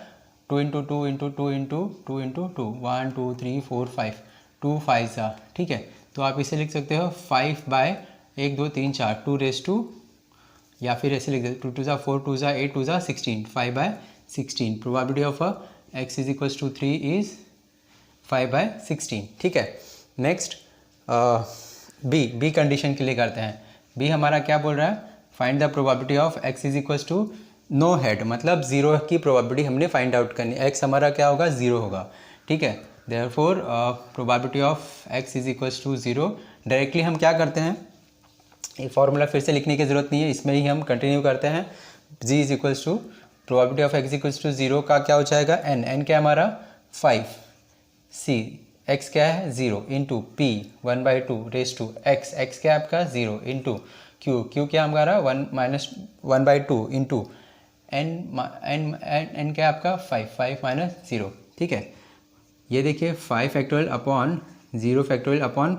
2 इंटू 2 इंटू 2 इंटू 2 इंटू 2 1 2 3 4 5 2 5 सा, ठीक है। तो आप इसे लिख सकते हो 5/1 2 3 4 2 रेज टू, या फिर ऐसे लिख देते 2 2 ज़ा 4 2 ज़ा 8 2 ज़ा 16 5/16। Probability of x is equals to 3 is 5/16, ठीक है। नेक्स्ट बी कंडीशन के लिए करते हैं। बी हमारा क्या बोल रहा है, find the probability of x is equals to no head, मतलब 0 की प्रोबेबिलिटी हमने फाइंड आउट करनी है। x हमारा क्या होगा 0 होगा, ठीक है। Therefore probability of x is equals to 0। Directly हम क्या करते हैं, ये फॉर्मूला फिर से लिखने की ज़रूरत नहीं है, इसमें ही हम कंटिन्यू करते हैं। g is equals to probability of x equals to 0 का क्या हो जाएगा n क्या हमारा 5, c x क्या है 0 into p 1/2 raise to x क्या है आपका 0 इंटू q क्या हमारा 1 माइनस 1/2 इंटू n क्या है आपका 5 माइनस 0, ठीक है। ये देखिए 5 factorial upon 0 factorial upon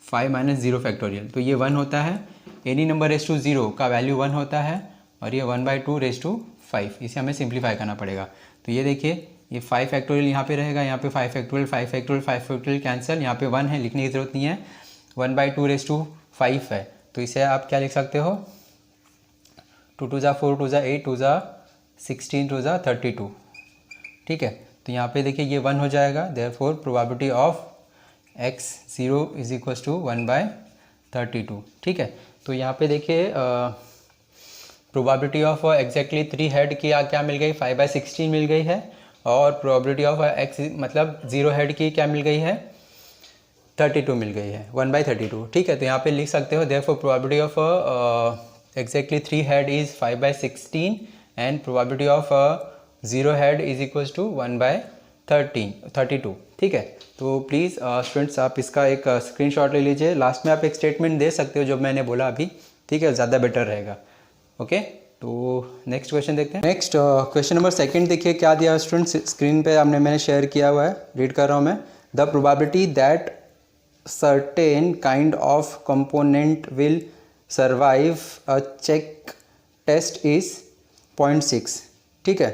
5 minus 0 factorial, तो ये 1 होता है। एनी नंबर रेज टू 0 का वैल्यू 1 होता है, और ये 1/2 रेज टू 5, इसे हमें सिंप्लीफाई करना पड़ेगा। तो ये देखिए ये 5 फैक्टोरियल यहाँ पे रहेगा, यहाँ पे 5 फैक्टोरियल कैंसिल, यहाँ पे 1 है, लिखने की ज़रूरत नहीं है। 1/2 रेज टू 5 है, तो इसे आप क्या लिख सकते हो 2 2 ज़ा 4 2 ज़ा 8 2 ज़ा 16 2 ज़ा 32, ठीक है। तो यहाँ पे देखिए ये 1 हो जाएगा, therefore probability of x 0 is equals to 1/32, ठीक है। तो यहाँ पे देखिए प्रोबेबिलिटी ऑफ एग्जैक्टली 3 हेड की क्या मिल गई 5/16 मिल गई है, और प्रोबेबिलिटी ऑफ x मतलब 0 हेड की क्या मिल गई है 32 मिल गई है, 1/32, ठीक है। तो यहाँ पे लिख सकते हो therefore probability of exactly 3 head is 5/16 and probability of 0 head is equals to 1/32, ठीक है। तो प्लीज़ स्टूडेंट्स आप इसका एक स्क्रीनशॉट ले लीजिए, लास्ट में आप एक स्टेटमेंट दे सकते हो जो मैंने बोला अभी, ठीक है, ज़्यादा बेटर रहेगा, ओके। तो नेक्स्ट क्वेश्चन देखते हैं। नेक्स्ट क्वेश्चन नंबर सेकंड देखिए क्या दिया स्टूडेंट्स, स्क्रीन पे मैंने शेयर किया हुआ है, रीड कर रहा हूँ मैं। The probability that certain kind of component will survive a check test is 0.6, ठीक है।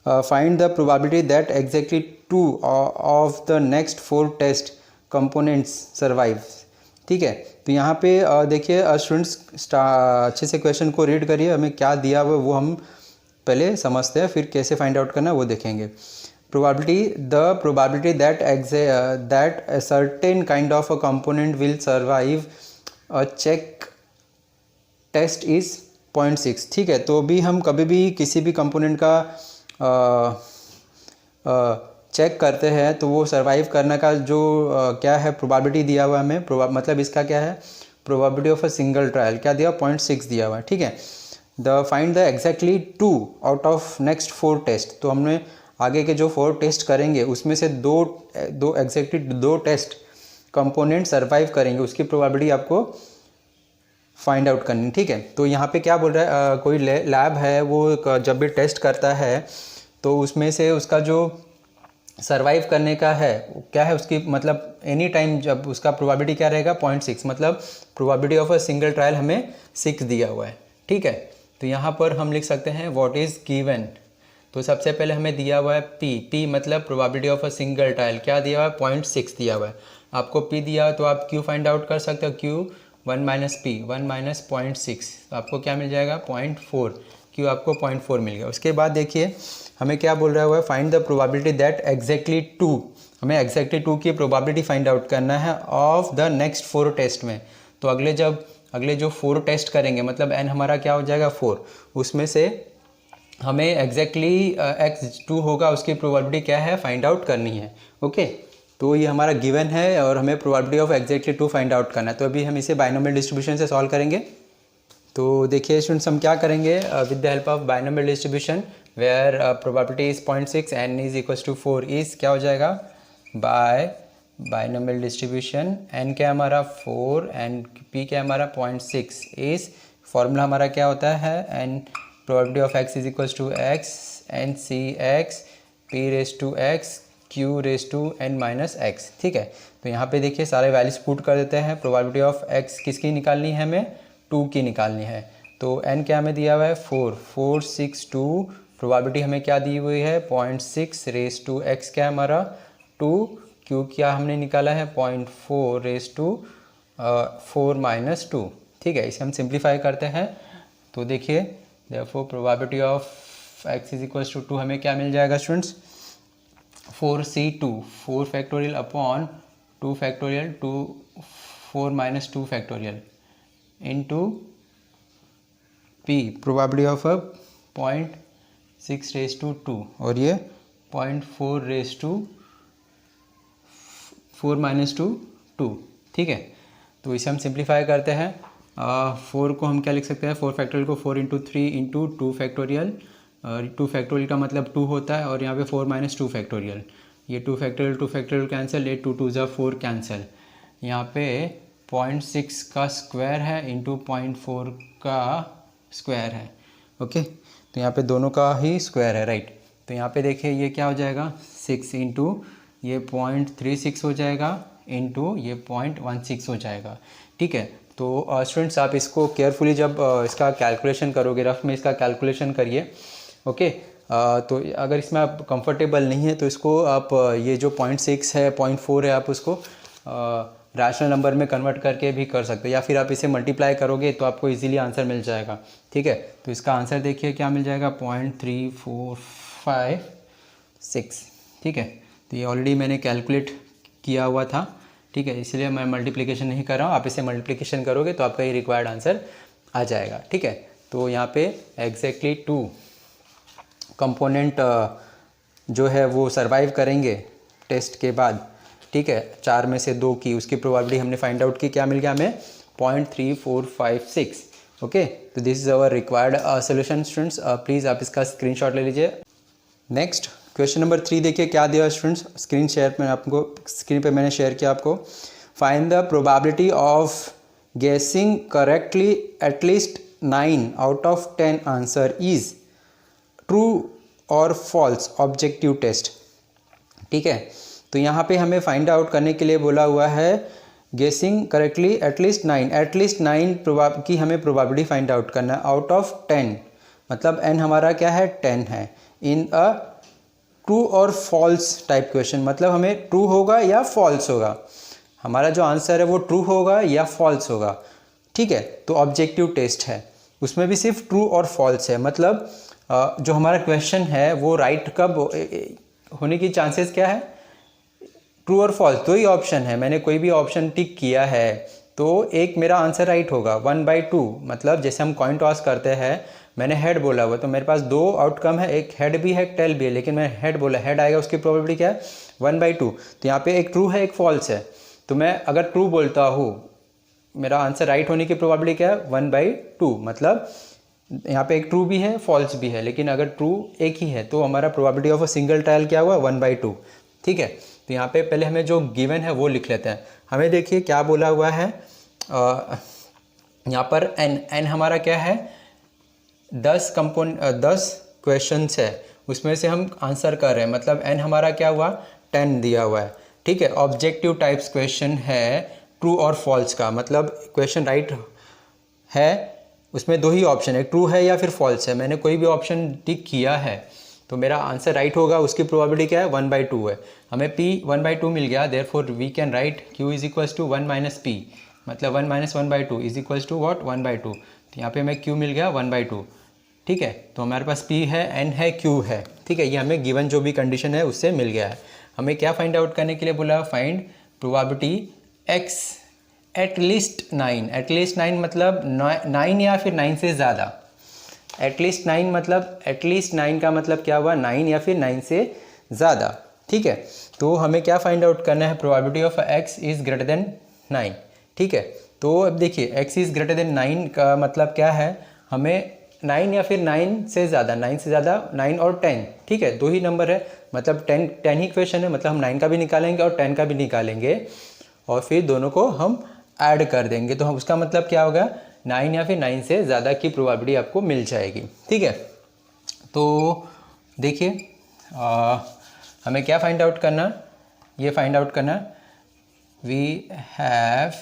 Find the probability that exactly 2 of the next 4 test components survive, ठीक है। तो यहाँ पे देखिए स्टूडेंट्स अच्छे से क्वेश्चन को रीड करिए, हमें क्या दिया हुआ वो हम पहले समझते हैं, फिर कैसे फाइंड आउट करना है वो देखेंगे। Probability that a certain kind of a component will survive a check test is 0.6, ठीक है। तो अभी हम कभी भी किसी भी कंपोनेंट का चेक करते हैं तो वो सर्वाइव करने का जो क्या है प्रोबेबिलिटी दिया हुआ है हमें, मतलब इसका क्या है probability of a single trial क्या दिया 0.6 दिया हुआ है, ठीक है। The find the exactly 2 out of next 4 test, तो हमने आगे के जो 4 टेस्ट करेंगे उसमें से दो एग्जैक्टली 2 टेस्ट कंपोनेंट सर्वाइव करेंगे, उसकी प्रोबेबिलिटी आपको फाइंड आउट करनी, ठीक है। तो यहाँ पे क्या बोल रहा है, कोई लैब है वो जब भी टेस्ट करता है तो उसमें से उसका जो सर्वाइव करने का है क्या है उसकी मतलब एनी टाइम जब उसका प्रोबेबिलिटी क्या रहेगा 0.6, मतलब probability of a single trial हमें 6 दिया हुआ है, ठीक है। तो यहाँ पर हम लिख सकते हैं व्हाट इज़ गिवन। तो सबसे पहले हमें दिया हुआ है पी मतलब probability of a single trial क्या दिया हुआ है 0.6 दिया हुआ है। आपको पी दिया हो तो आप क्यू फाइंड आउट कर सकते हो, क्यू 1 माइनस पी 1 माइनस 0.6 तो आपको क्या मिल जाएगा 0.4, क्यू आपको 0.4 मिल गया। उसके बाद देखिए हमें क्या बोल रहा है find the probability that exactly 2, हमें एग्जैक्टली 2 की प्रोबेबिलिटी फाइंड आउट करना है ऑफ द नेक्स्ट 4 टेस्ट में। तो अगले जो 4 टेस्ट करेंगे मतलब एन हमारा क्या हो जाएगा 4, उसमें से हमें एग्जैक्टली x2 होगा उसकी प्रोबेबिलिटी क्या है फाइंड आउट करनी है, ओके। तो ये हमारा गिवन है और हमें probability of exactly 2 find out करना है। तो अभी हम इसे बाइनोमियल डिस्ट्रीब्यूशन से सॉल्व करेंगे। तो देखिए स्टूडेंट्स हम क्या करेंगे with the help of binomial distribution where probability is 0.6 n is equals to 4 is क्या हो जाएगा बाय बाइनोमियल डिस्ट्रीब्यूशन एन क्या हमारा 4 एंड पी क्या हमारा 0.6 इज फॉर्मूला हमारा क्या होता है and probability of x is equals to x n c x p raise to x q raise to n minus x, ठीक है। तो यहाँ पे देखिए सारे वैल्यूज पुट कर देते हैं। प्रोबेबिलिटी ऑफ एक्स किसकी निकालनी है हमें 2 की निकालनी है। तो n क्या हमें दिया हुआ है 4 6 2, प्रोबेबिलिटी हमें क्या दी हुई है 0.6 रेस टू एक्स क्या हमारा 2, क्यू क्या हमने निकाला है 0.4 रेस टू 4 माइनस 2, ठीक है। इसे हम सिंप्लीफाई करते हैं तो देखिए therefore probability of x is equals to 2 हमें क्या मिल जाएगा students 4c2 4 factorial upon 2 factorial 2 4 minus 2 factorial into p probability of a 0.6 raise to 2 और ये 0.4 रेस टू 4 माइनस 2, ठीक है। तो इसे हम सिंप्लीफाई करते हैं 4 को हम क्या लिख सकते हैं 4 फैक्टोरियल को 4 इंटू 3 इंटू 2 फैक्टोरियल, 2 फैक्टोरियल का मतलब 2 होता है और यहाँ पे 4 माइनस 2 फैक्टोरियल, ये 2 फैक्टोरियल कैंसिल, ये 2 2 4 कैंसिल, यहाँ पे 0.6 का स्क्वायर है इंटू 0.4 का स्क्वायर है, ओके। तो यहाँ पे दोनों का ही स्क्वायर है, राइट। तो यहाँ पे देखिए ये क्या हो जाएगा 6 इंटू ये 0.36 हो जाएगा इंटू ये 0.16 हो जाएगा, ठीक है। तो स्टूडेंट्स आप इसको केयरफुली जब इसका कैलकुलेशन करोगे रफ में इसका कैलकुलेशन करिए, ओके। तो अगर इसमें आप कंफर्टेबल नहीं है तो इसको आप ये जो 0.6 है 0.4 है आप उसको रैशनल नंबर में कन्वर्ट करके भी कर सकते हो या फिर आप इसे मल्टीप्लाई करोगे तो आपको इजीली आंसर मिल जाएगा, ठीक है। तो इसका आंसर देखिए क्या मिल जाएगा 0.3456, ठीक है। तो ये ऑलरेडी मैंने कैलकुलेट किया हुआ था, ठीक है, इसलिए मैं मल्टीप्लिकेशन नहीं कर रहा हूँ। आप इसे मल्टीप्लिकेशन करोगे तो आपका ये रिक्वायर्ड आंसर आ जाएगा, ठीक है। तो यहाँ पे एग्जैक्टली 2 कंपोनेंट जो है वो सर्वाइव करेंगे टेस्ट के बाद, ठीक है, 4 में से 2 की उसकी प्रोबेबिलिटी हमने फाइंड आउट की, क्या मिल गया हमें 0.3456, ओके। तो this is our required solution students, please आप इसका स्क्रीनशॉट ले लीजिए। नेक्स्ट क्वेश्चन नंबर 3 देखिए क्या दिया स्टूडेंट्स, स्क्रीन पे मैंने शेयर किया आपको। फाइंड द प्रोबेबिलिटी ऑफ गेसिंग correctly at least 9 out of 10 answer is true और फॉल्स ऑब्जेक्टिव टेस्ट। ठीक है, तो यहाँ पे हमें फाइंड आउट करने के लिए बोला हुआ है गेसिंग करेक्टली एटलीस्ट 9 की हमें प्रोबेबिलिटी फाइंड आउट करना है आउट ऑफ 10, मतलब n हमारा क्या है 10 है, इन अ ट्रू और फॉल्स टाइप क्वेश्चन, मतलब हमें ट्रू होगा या फॉल्स होगा, हमारा जो आंसर है वो ट्रू होगा या फॉल्स होगा। ठीक है, तो ऑब्जेक्टिव टेस्ट है, उसमें भी सिर्फ ट्रू और फॉल्स है, मतलब जो हमारा क्वेश्चन है वो राइट कब होने की चांसेस क्या है, ट्रू और फॉल्स, दो ही ऑप्शन है, मैंने कोई भी ऑप्शन टिक किया है तो एक मेरा आंसर राइट होगा 1/2, मतलब जैसे हम कॉइन टॉस करते हैं, मैंने हेड बोला हुआ तो मेरे पास दो आउटकम है, एक हेड भी है एक टेल भी है, लेकिन मैंने हेड बोला, हेड आएगा उसकी प्रोबेबिलिटी क्या है 1/2, तो यहाँ पे एक ट्रू है एक फॉल्स है, तो मैं अगर ट्रू बोलता हूँ मेरा आंसर राइट होने की प्रोबेबिलिटी क्या है 1/2, मतलब यहाँ पे एक ट्रू भी है फॉल्स भी है, लेकिन अगर ट्रू एक ही है तो हमारा probability of a single trial क्या हुआ 1/2। ठीक है, तो यहाँ पे पहले हमें जो गिवन है वो लिख लेते हैं। हमें देखिए क्या बोला हुआ है, यहाँ पर n हमारा क्या है 10 क्वेश्चंस है, उसमें से हम आंसर कर रहे हैं, मतलब n हमारा क्या हुआ 10 दिया हुआ है। ठीक है, ऑब्जेक्टिव टाइप्स क्वेश्चन है ट्रू और फॉल्स का, मतलब क्वेश्चन राइट है, उसमें दो ही ऑप्शन है, ट्रू है या फिर फॉल्स है, मैंने कोई भी ऑप्शन टिक किया है तो मेरा आंसर राइट होगा, उसकी प्रोबेबिलिटी क्या है 1/2 है, हमें p 1/2 मिल गया, therefore we can write q is equals to 1 - p, मतलब 1 - 1/2 इज इक्वल्स टू व्हाट 1/2, तो यहाँ पे हमें q मिल गया 1/2। ठीक है, तो हमारे पास p है, n है, q है। ठीक है, ये हमें गिवन जो भी कंडीशन है उससे मिल गया है। हमें क्या फाइंड आउट करने के लिए बोला, फाइंड प्रोबेबिलिटी x एटलीस्ट 9 मतलब 9 या फिर 9 से ज़्यादा, एटलीस्ट 9 मतलब एटलीस्ट 9 का मतलब क्या हुआ 9 या फिर 9 से ज़्यादा। ठीक है, तो हमें क्या फाइंड आउट करना है, probability of x is greater than 9। ठीक है, तो अब देखिए x इज़ ग्रेटर देन 9 का मतलब क्या है, हमें 9 या फिर 9 से ज़्यादा 9 और 10, ठीक है, दो ही नंबर है, मतलब 10 ही क्वेश्चन है, मतलब हम 9 का भी निकालेंगे और 10 का भी निकालेंगे और फिर दोनों को हम ऐड कर देंगे, तो हम उसका मतलब क्या होगा 9 या फिर 9 से ज़्यादा की प्रोबेबिलिटी आपको मिल जाएगी। ठीक है, तो देखिए हमें क्या फाइंड आउट करना, ये फाइंड आउट करना, वी हैव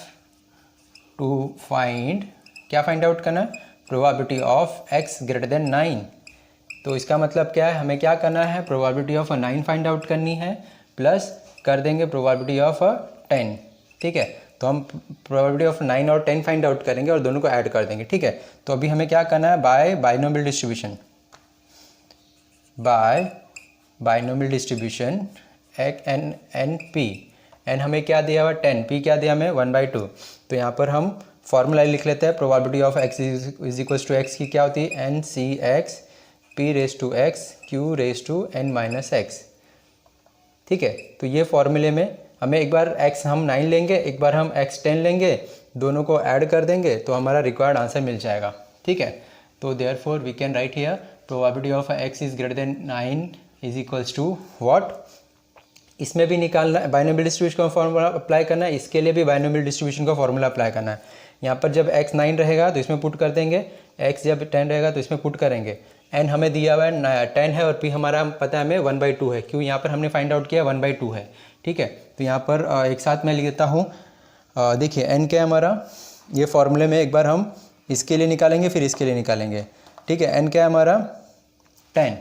टू फाइंड, क्या फाइंड आउट करना, probability of x greater than 9। तो इसका मतलब क्या है, हमें क्या करना है, प्रोबेबिलिटी ऑफ 9 फाइंड आउट करनी है, प्लस कर देंगे प्रोबेबिलिटी ऑफ 10। ठीक है, तो हम प्रोबेबिलिटी ऑफ 9 और 10 फाइंड आउट करेंगे और दोनों को ऐड कर देंगे। ठीक है, तो अभी हमें क्या करना है, by binomial distribution n p, n हमें क्या दिया हुआ 10, p क्या दिया हमें 1/2, तो यहाँ पर हम फॉर्मूला लिख लेते हैं, probability of x is equals to x की क्या होती है NCx p raise to x q raise to n - x। ठीक है, तो ये फॉर्मूले में हमें एक बार x हम 9 लेंगे, एक बार हम x 10 लेंगे, दोनों को ऐड कर देंगे तो हमारा रिक्वायर्ड आंसर मिल जाएगा। ठीक है, तो therefore we can write here probability of x is greater than 9 is equals to what, इसमें भी निकालना है बाइनोमियल डिस्ट्रीब्यूशन का फॉर्मूला अप्लाई करना है, इसके लिए भी बाइनोमियल डिस्ट्रीब्यूशन का फॉर्मूला अप्लाई करना है। यहाँ पर जब x 9 रहेगा तो इसमें पुट कर देंगे, x जब 10 रहेगा तो इसमें पुट करेंगे, n हमें दिया हुआ है 10 है और p हमारा पता है हमें 1/2 है, क्यों यहाँ पर हमने फाइंड आउट किया 1/2 है। ठीक है, तो यहाँ पर एक साथ मैं लिख देता हूँ, देखिए n क्या है हमारा, ये फॉर्मूले में एक बार हम इसके लिए निकालेंगे फिर इसके लिए निकालेंगे। ठीक है, n क्या है हमारा 10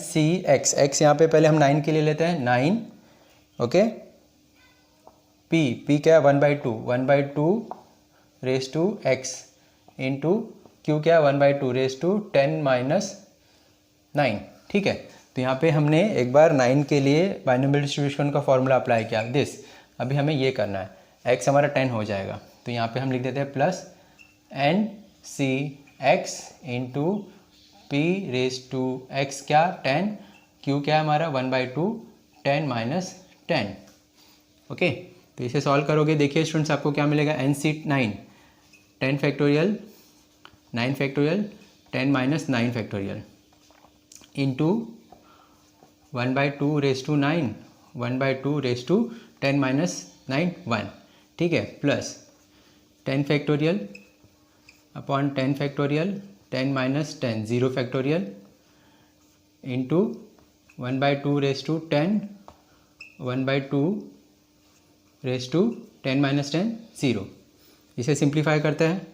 CX, x यहाँ पे पहले हम 9 के लिए लेते हैं 9, ओके, p क्या है 1/2 raise to x into q क्या है 1/2 रेज टू 10 - 9। ठीक है, तो यहाँ पे हमने एक बार 9 के लिए बाइनोमियल डिस्ट्रीब्यूशन का फॉर्मूला अप्लाई किया दिस, अभी हमें ये करना है, x हमारा 10 हो जाएगा, तो यहाँ पे हम लिख देते हैं plus NCx into p raise to x क्या 10, q क्या है हमारा 1/2 10 - 10। ओके, तो इसे सॉल्व करोगे, देखिए स्टूडेंट्स आपको क्या मिलेगा, NC9 10 factorial 9 factorial 10 - 9 factorial into 1/2 raise to 9 1/2 raise to 10 - 9 1। ठीक है, plus 10 factorial upon 10 factorial 10 minus 10 0 factorial into 1/2 raise to 10 1/2 raise to 10 minus 10 0। इसे सिंप्लीफाई करते हैं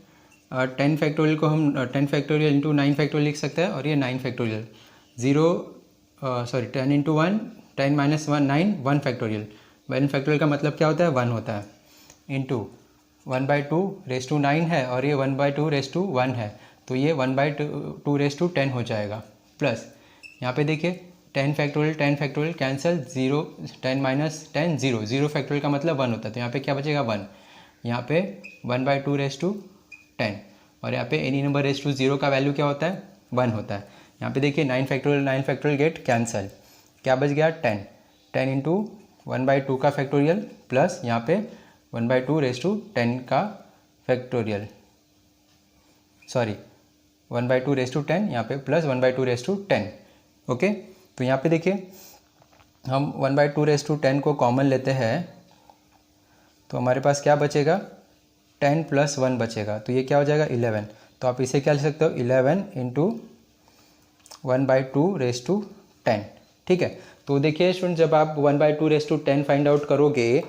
10 फैक्टोरियल को हम 10 फैक्टोरियल इंटू 9 फैक्टोरियल लिख सकते हैं और ये 9 factorial 10 into 1 10 minus 1 9 1 factorial 1 factorial का मतलब क्या होता है 1 होता है इंटू 1/2 रेस टू 9 है और ये 1/2 रेस टू 1 है तो ये 1/2 रेस टू 10 हो जाएगा प्लस यहाँ पे देखिए 10 फैक्टोरियल कैंसिल 0 10 माइनस 10 0 फैक्टोरियल का मतलब 1 होता है तो यहाँ पे क्या बचेगा 1 यहाँ पे 1/2 रेस टू 10 और यहाँ पे एनी नंबर रेस टू 0 का वैल्यू क्या होता है 1 होता है। यहाँ पे देखिए 9 फैक्टोरियल गेट कैंसिल क्या बच गया 10 इंटू 1/2 का फैक्टोरियल प्लस यहाँ पे 1/2 रेस टू 10 का फैक्टोरियल 1/2 रेस टू 10 यहाँ पे प्लस 1/2 रेस टू 10 ओके। तो यहाँ पे देखिए हम 1/2 रेस टू 10 को कॉमन लेते हैं तो हमारे पास क्या बचेगा 10 प्लस 1 बचेगा तो ये क्या हो जाएगा 11। तो आप इसे क्या लिख सकते हो 11 इंटू 1/2 रेस टू 10 ठीक है। तो देखिए स्टूडेंट जब आप 1/2 रेस टू 10 फाइंड आउट करोगे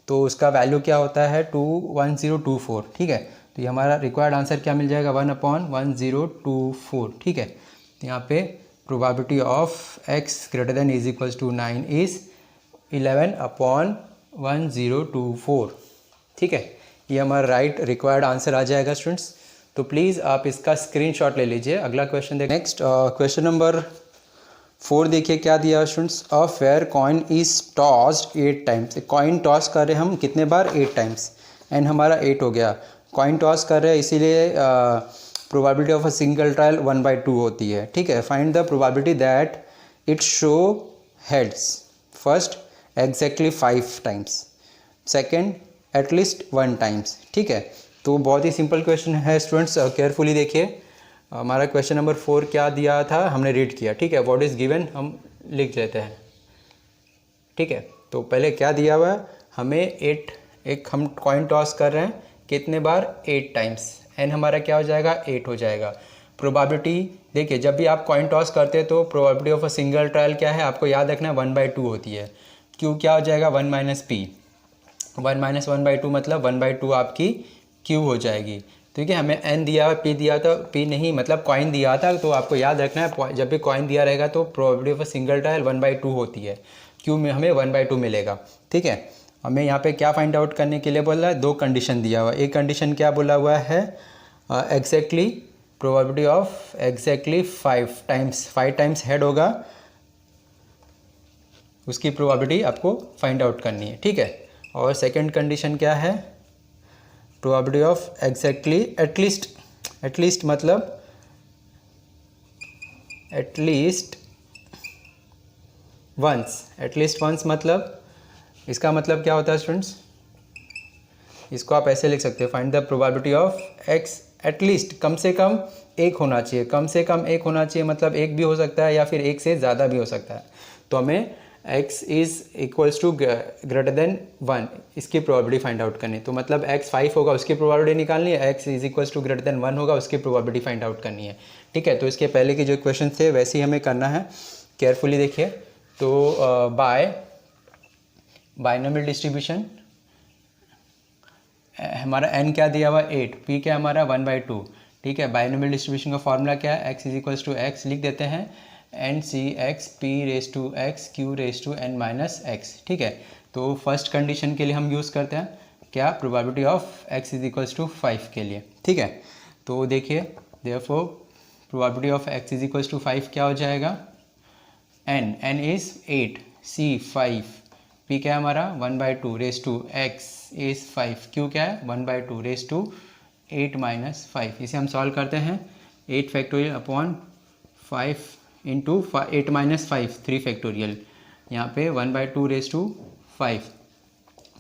तो उसका वैल्यू क्या होता है 21024 ठीक है। तो ये हमारा रिक्वायर्ड आंसर क्या मिल जाएगा 1/1024 ठीक है। तो यहाँ पे probability of x greater than is equals to 9 is 11/1024 ठीक है। ये हमारा राइट रिक्वायर्ड आंसर आ जाएगा स्टूडेंट्स। तो प्लीज़ आप इसका स्क्रीनशॉट ले लीजिए। अगला क्वेश्चन देखिए नेक्स्ट क्वेश्चन नंबर 4 देखिए क्या दिया students a fair coin is tossed 8 times. Coin toss कर रहे हम कितने बार 8 टाइम्स एंड हमारा 8 हो गया। कॉइन टॉस कर रहे हैं इसीलिए probability of a single trial 1/2 होती है ठीक है। Find the probability that it show heads first exactly 5 times second at least 1 times ठीक है। तो बहुत ही सिंपल क्वेश्चन है स्टूडेंट्स केयरफुली देखिए। हमारा क्वेश्चन नंबर 4 क्या दिया था हमने रीड किया ठीक है। व्हाट इज़ गिवन हम लिख लेते हैं ठीक है। तो पहले क्या दिया हुआ है हमें 8 एक हम कॉइन टॉस कर रहे हैं कितने बार 8 टाइम्स एंड हमारा क्या हो जाएगा 8 हो जाएगा। प्रोबेबिलिटी देखिए जब भी आप कॉइन टॉस करते हैं तो probability of a single trial क्या है आपको याद रखना है 1/2 होती है। क्यू क्या हो जाएगा 1 माइनस पी 1 माइनस 1/2 मतलब 1/2 आपकी क्यू हो जाएगी ठीक है। हमें एन दिया पी दिया था पी नहीं मतलब कॉइन दिया था तो आपको याद रखना है जब भी कॉइन दिया रहेगा तो probability of a single trial 1/2 होती है। क्यू में हमें 1/2 मिलेगा ठीक है। हमें यहाँ पे क्या फाइंड आउट करने के लिए बोला है 2 कंडीशन दिया हुआ है। एक कंडीशन क्या बोला हुआ है exactly probability of exactly 5 times head होगा उसकी प्रोबेबिलिटी आपको फाइंड आउट करनी है ठीक है। और सेकंड कंडीशन क्या है प्रोबेबिलिटी ऑफ एग्जैक्टली एटलीस्ट मतलब एटलीस्ट वंस मतलब इसका मतलब क्या होता है स्टूडेंट्स इसको आप ऐसे लिख सकते हो find the probability of X at least कम से कम एक होना चाहिए मतलब एक भी हो सकता है या फिर एक से ज़्यादा भी हो सकता है। तो हमें x is equals to greater than 1 इसकी प्रोबेबिलिटी फाइंड आउट करनी। तो मतलब x 5 होगा उसकी प्रोबेबिलिटी निकालनी है x is equals to greater than 1 होगा उसकी प्रोबेबिलिटी फाइंड आउट करनी है ठीक है। तो इसके पहले के जो क्वेश्चन थे वैसे ही हमें करना है केयरफुली देखिए। तो बाइनोमियल डिस्ट्रीब्यूशन हमारा n क्या दिया हुआ 8 p क्या हमारा 1/2 ठीक है। बाइनोमियल डिस्ट्रीब्यूशन का फॉर्मूला क्या है x is equals to x लिख देते हैं n c x p raise to x q raise to n minus x ठीक है। तो फर्स्ट कंडीशन के लिए हम यूज़ करते हैं क्या probability of x is equals to 5 के लिए ठीक है। तो देखिए therefore probability of x is equals to 5 क्या हो जाएगा n इज़ 8 c 5 p क्या है हमारा 1/2 raise to x is 5 q क्या है 1/2 रेस टू 8 माइनस 5। इसे हम सॉल्व करते हैं 8 factorial upon 5 into 8 minus 5 3 factorial यहाँ पे 1/2 रेस टू 5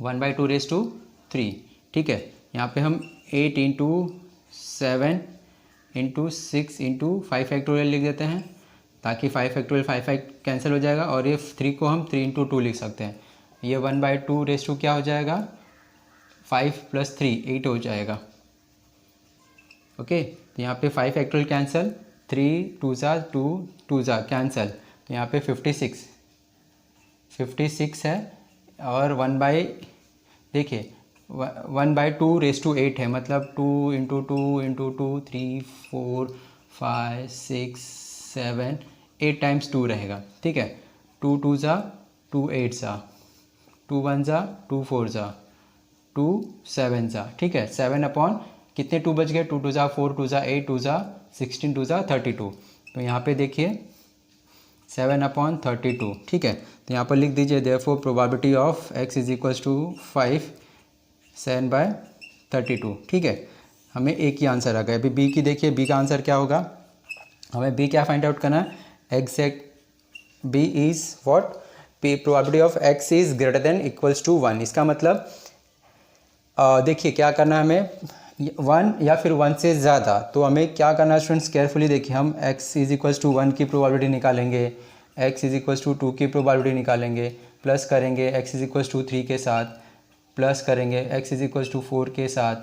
1/2 रेस टू 3 ठीक है। यहाँ पे हम 8 इंटू 7 इंटू 6 इंटू 5 फैक्टोरियल लिख देते हैं ताकि 5 फैक्टोरियल 5 कैंसिल हो जाएगा और ये 3 को हम 3 इंटू 2 लिख सकते हैं। ये 1/2 रेस टू क्या हो जाएगा 5 + 3 8 हो जाएगा ओके, तो यहाँ पे 5 फैक्टोरियल कैंसिल, 3 2 ज़ा 2 2 ज़ा कैंसिल, तो यहाँ पे 56 है, और 1 बाई, देखिए 1/2 रेज़ टू 8 है, मतलब 2 इंटू 2 इंटू 2 3 4 5 6 7 8 टाइम्स 2 रहेगा, ठीक है। 2 2 ज़ा 2 8 ज़ा, 2 1 ज़ा 2 4 ज़ा, 2 7 ज़ा, ठीक है। 7 अपॉन कितने 2 बच गए, 2 2 ज़ा 4 2 ज़ा 8 2 ज़ा 16 2 ज़ा 32, तो यहाँ पे देखिए 7/32, ठीक है। तो यहाँ पर लिख दीजिए therefore probability of x is equals to 5 7/32, ठीक है। हमें एक ही आंसर आ गया। अभी बी की देखिए, बी का आंसर क्या होगा, हमें बी क्या फाइंड आउट करना है, exact b is what, probability of x is greater than equals to 1। इसका मतलब देखिए क्या करना है हमें, 1 या फिर 1 से ज़्यादा, तो हमें क्या करना है स्टूडेंट्स, केयरफुली देखिए, हम x इज इक्वल्स टू 1 की प्रोबेबिलिटी निकालेंगे, x इज इक्वल्स टू 2 की प्रोबेबिलिटी निकालेंगे, प्लस करेंगे x इज इक्वल्स टू 3 के साथ, प्लस करेंगे x इज इक्वल्स टू 4 के साथ,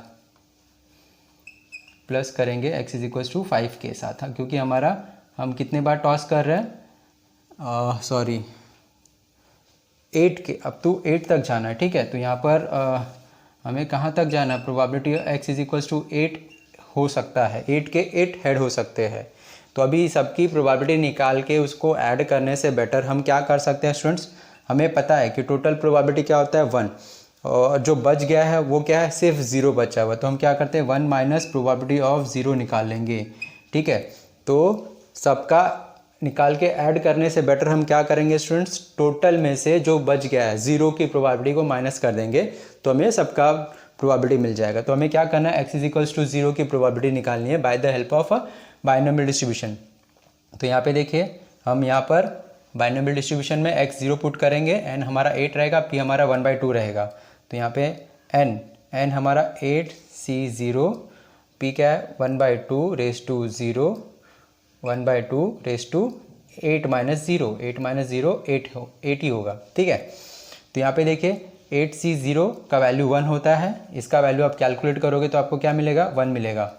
प्लस करेंगे x इज इक्वल्स टू 5 के साथ। हाँ, क्योंकि हमारा हम कितने बार टॉस कर रहे हैं, सॉरी 8 के, अब तो 8 तक जाना है, ठीक है। तो यहाँ पर हमें कहाँ तक जाना है, probability x is equals to 8 हो सकता है, 8 के 8 हेड हो सकते हैं। तो अभी सबकी प्रोबेबिलिटी निकाल के उसको ऐड करने से बेटर हम क्या कर सकते हैं स्टूडेंट्स, हमें पता है कि टोटल प्रोबेबिलिटी क्या होता है 1, और जो बच गया है वो क्या है, सिर्फ 0 बचा हुआ, तो हम क्या करते हैं 1 माइनस प्रोबेबिलिटी ऑफ 0 निकाल लेंगे, ठीक है। तो सबका निकाल के ऐड करने से बेटर हम क्या करेंगे स्टूडेंट्स, टोटल में से जो बच गया है 0 की प्रोबेबिलिटी को माइनस कर देंगे, तो हमें सबका प्रोबेबिलिटी मिल जाएगा। तो हमें क्या करना है, x इज इक्वल्स टू 0 की प्रोबेबिलिटी निकालनी है by the help of binomial distribution. तो यहाँ पे देखिए, हम यहाँ पर बाइनोमियल डिस्ट्रीब्यूशन में x 0 पुट करेंगे, n हमारा 8 रहेगा, p हमारा 1/2 रहेगा। तो यहाँ पे n हमारा 8c0, p क्या है 1/2 raise to 0, 1/2 raise to 8 minus 0, 8 minus 0 8 ही होगा, ठीक है। तो यहाँ पे देखिए 8c0 का वैल्यू 1 होता है, इसका वैल्यू आप कैलकुलेट करोगे तो आपको क्या मिलेगा, 1 मिलेगा।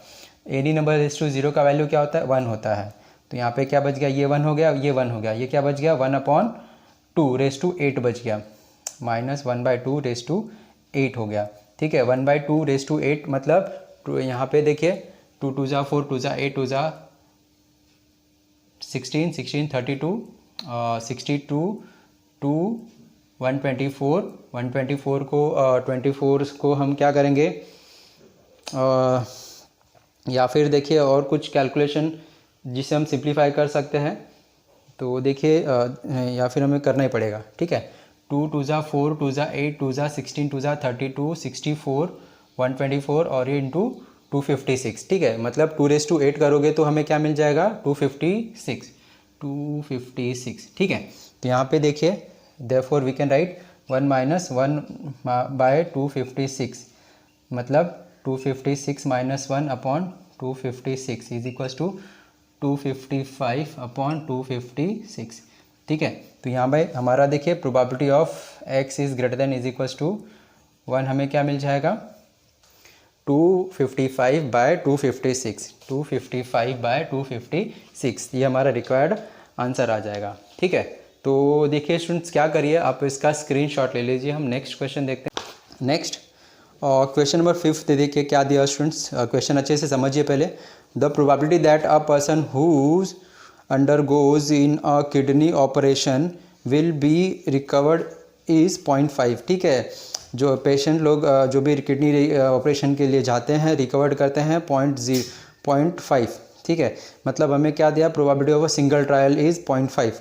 एनी नंबर रेज़ टू 0 का वैल्यू क्या होता है, 1 होता है। तो यहाँ पे क्या बच गया, ये 1 हो गया, ये 1 हो गया, ये क्या बच गया 1/2 रेज़ टू 8 बच गया, माइनस 1/2 रेज़ टू 8 हो गया, ठीक है। 1/2 रेज़ टू 8 मतलब यहाँ पे देखिए 2 2 ज़ा 4 2 ज़ा 8 2 ज़ा 16 16 32 62 2 124 124 को 24 को हम क्या करेंगे, या फिर देखिए और कुछ कैलकुलेशन जिसे हम सिंप्लीफाई कर सकते हैं, तो देखिए या फिर हमें करना ही पड़ेगा, ठीक है। 2 2 ज़ा 4 2 ज़ा 8 2 ज़ा 16 2 ज़ा 32 64 124 और ये इंटू 256, ठीक है। मतलब 2 रेज़ टू 8 करोगे तो हमें क्या मिल जाएगा, 256, ठीक है। तो यहाँ पे देखिए therefore we can write 1 minus 1 by 256, मतलब 256 minus 1 upon 256 is equals to 255 upon 256, ठीक है। तो यहाँ भाई हमारा देखिए probability of x is greater than is equals to 1, हमें क्या मिल जाएगा 255 बाय 256, 255 बाय 256, ये हमारा रिक्वायर्ड आंसर आ जाएगा, ठीक है। तो देखिए स्टूडेंट्स क्या करिए, आप इसका स्क्रीनशॉट ले लीजिए। हम नेक्स्ट क्वेश्चन देखते हैं। नेक्स्ट क्वेश्चन नंबर 5 देखिए क्या दिया स्टूडेंट्स, क्वेश्चन अच्छे से समझिए पहले। The probability that a person whose undergoes in a kidney operation will be recovered is 0.5, ठीक है। जो पेशेंट लोग जो भी किडनी ऑपरेशन के लिए जाते हैं रिकवर्ड करते हैं 0.5, ठीक है। मतलब हमें क्या दिया, probability of a single trial is 0.5।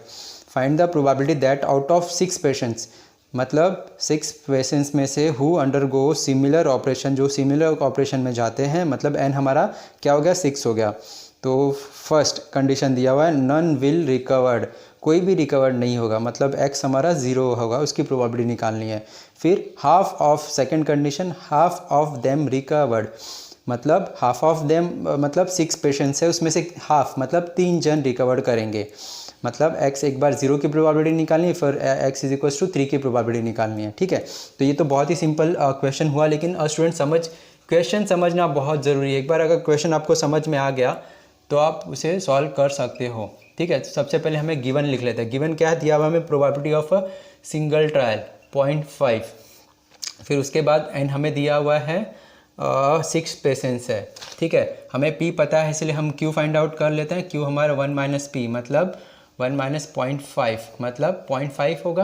Find the probability that out of 6 patients, मतलब 6 पेशेंट्स में से हु अंडरगो सिमिलर ऑपरेशन, जो सिमिलर ऑपरेशन में जाते हैं, मतलब n हमारा क्या हो गया 6 हो गया। तो फर्स्ट कंडीशन दिया हुआ है नन विल रिकवर्ड, कोई भी रिकवर्ड नहीं होगा, मतलब x हमारा 0 होगा, उसकी प्रोबेबिलिटी निकालनी है। फिर half of second condition, half of them recovered, मतलब हाफ ऑफ देम मतलब 6 पेशेंट्स है, उसमें से हाफ मतलब 3 जन रिकवर करेंगे, मतलब x एक बार 0 की प्रोबेबिलिटी निकालनी है, फिर x इज इक्वल्स टू 3 की प्रोबेबिलिटी निकालनी है, ठीक है। तो ये तो बहुत ही सिंपल क्वेश्चन हुआ, लेकिन स्टूडेंट समझ क्वेश्चन समझना बहुत ज़रूरी है। एक बार अगर क्वेश्चन आपको समझ में आ गया तो आप उसे सॉल्व कर सकते हो, ठीक है। तो सबसे पहले हमें गिवन लिख लेते हैं। गिवन क्या दिया हुआ हमें, probability of a single trial 0.5, फिर उसके बाद एन हमें दिया हुआ है 6 पेशेंट्स है, ठीक है। हमें पी पता है इसलिए हम क्यू फाइंड आउट कर लेते हैं। क्यू हमारा 1 माइनस पी मतलब 1 माइनस 0.5 मतलब 0.5 होगा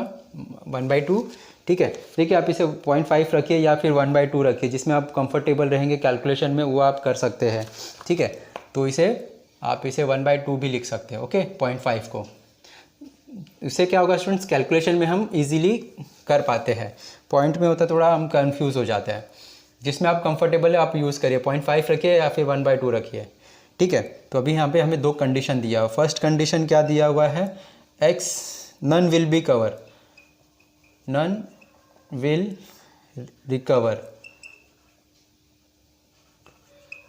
1/2, ठीक है। देखिए आप इसे 0.5 रखिए या फिर 1/2 रखिए, जिसमें आप कंफर्टेबल रहेंगे कैलकुलेशन में वो आप कर सकते हैं, ठीक है। तो इसे आप इसे 1/2 भी लिख सकते हैं, ओके, 0.5 को। इससे क्या होगा स्टूडेंट्स, कैलकुलेशन में हम इजीली कर पाते हैं। पॉइंट में होता थोड़ा हम कंफ्यूज हो जाते हैं। जिसमें आप कंफर्टेबल है आप यूज़ करिए, 0.5 रखिए या फिर 1/2 रखिए, ठीक है। तो अभी यहाँ पे हमें 2 कंडीशन दिया हुआ। फर्स्ट कंडीशन क्या दिया हुआ है, x none will be cover, none will recover.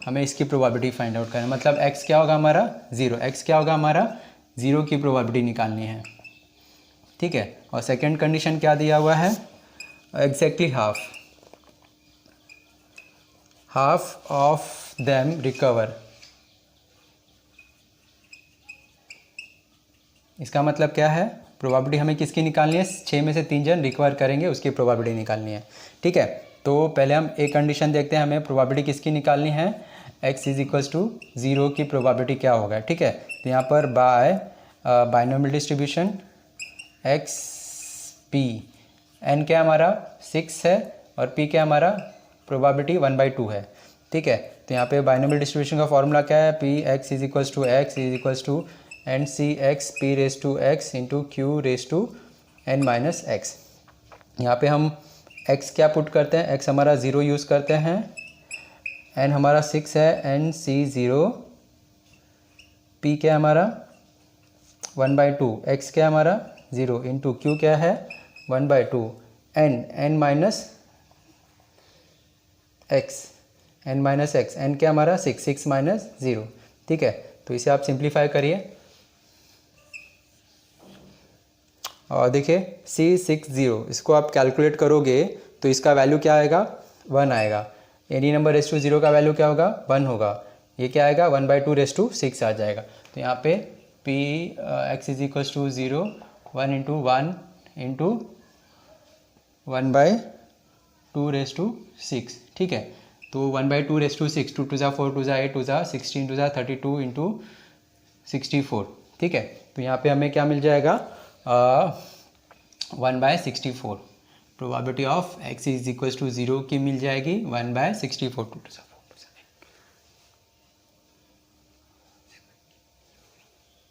हमें इसकी प्रोबेबिलिटी फाइंड आउट करना है, मतलब x क्या होगा हमारा 0, x क्या होगा हमारा 0 की प्रोबेबिलिटी निकालनी है, ठीक है। और सेकंड कंडीशन क्या दिया हुआ है, exactly half of them recover. इसका मतलब क्या है, प्रोबेबिलिटी हमें किसकी निकालनी है, 6 में से 3 जन रिकवर करेंगे उसकी प्रोबेबिलिटी निकालनी है, ठीक है। तो पहले हम एक कंडीशन देखते हैं, हमें प्रोबेबिलिटी किसकी निकालनी है, x इज इक्वल्स टू 0 की प्रोबेबिलिटी क्या होगा, ठीक है। तो यहाँ पर binomial distribution x p, n क्या हमारा 6 है और p क्या हमारा प्रोबेबिलिटी 1/2 है, ठीक है। तो यहाँ पे बायनोमियल डिस्ट्रीब्यूशन का फॉर्मूला क्या है, p x is equals to n c x p raise to x into q raise to n minus x. यहाँ पे हम x क्या पुट करते हैं, x हमारा 0 यूज़ करते हैं, n हमारा 6 है, एन सी 0, p क्या हमारा 1/2, x क्या हमारा 0 इंटू क्यू क्या है 1/2, n minus x, n minus x, n क्या हमारा 6 माइनस 0, ठीक है। तो इसे आप सिंप्लीफाई करिए और देखिए C60, इसको आप कैलकुलेट करोगे तो इसका वैल्यू क्या आएगा 1 आएगा। एनी नंबर रेस टू 0 का वैल्यू क्या होगा 1 होगा, ये क्या आएगा 1/2 रेस टू 6 आ जाएगा। तो यहाँ पे p x is equals to 0 1 into 1 into 1/2 raise to 6, ठीक है। तो 1/2 रेस टू 6, 2 2 ज़ा 4 2 ज़ा 8 2 ज़ा 16 2 ज़ा 32 इंटू 64, ठीक है। तो यहाँ पे हमें क्या मिल जाएगा 1/64, probability of x is equals to 0 की मिल जाएगी 1/64, 2 2 ज़ा 4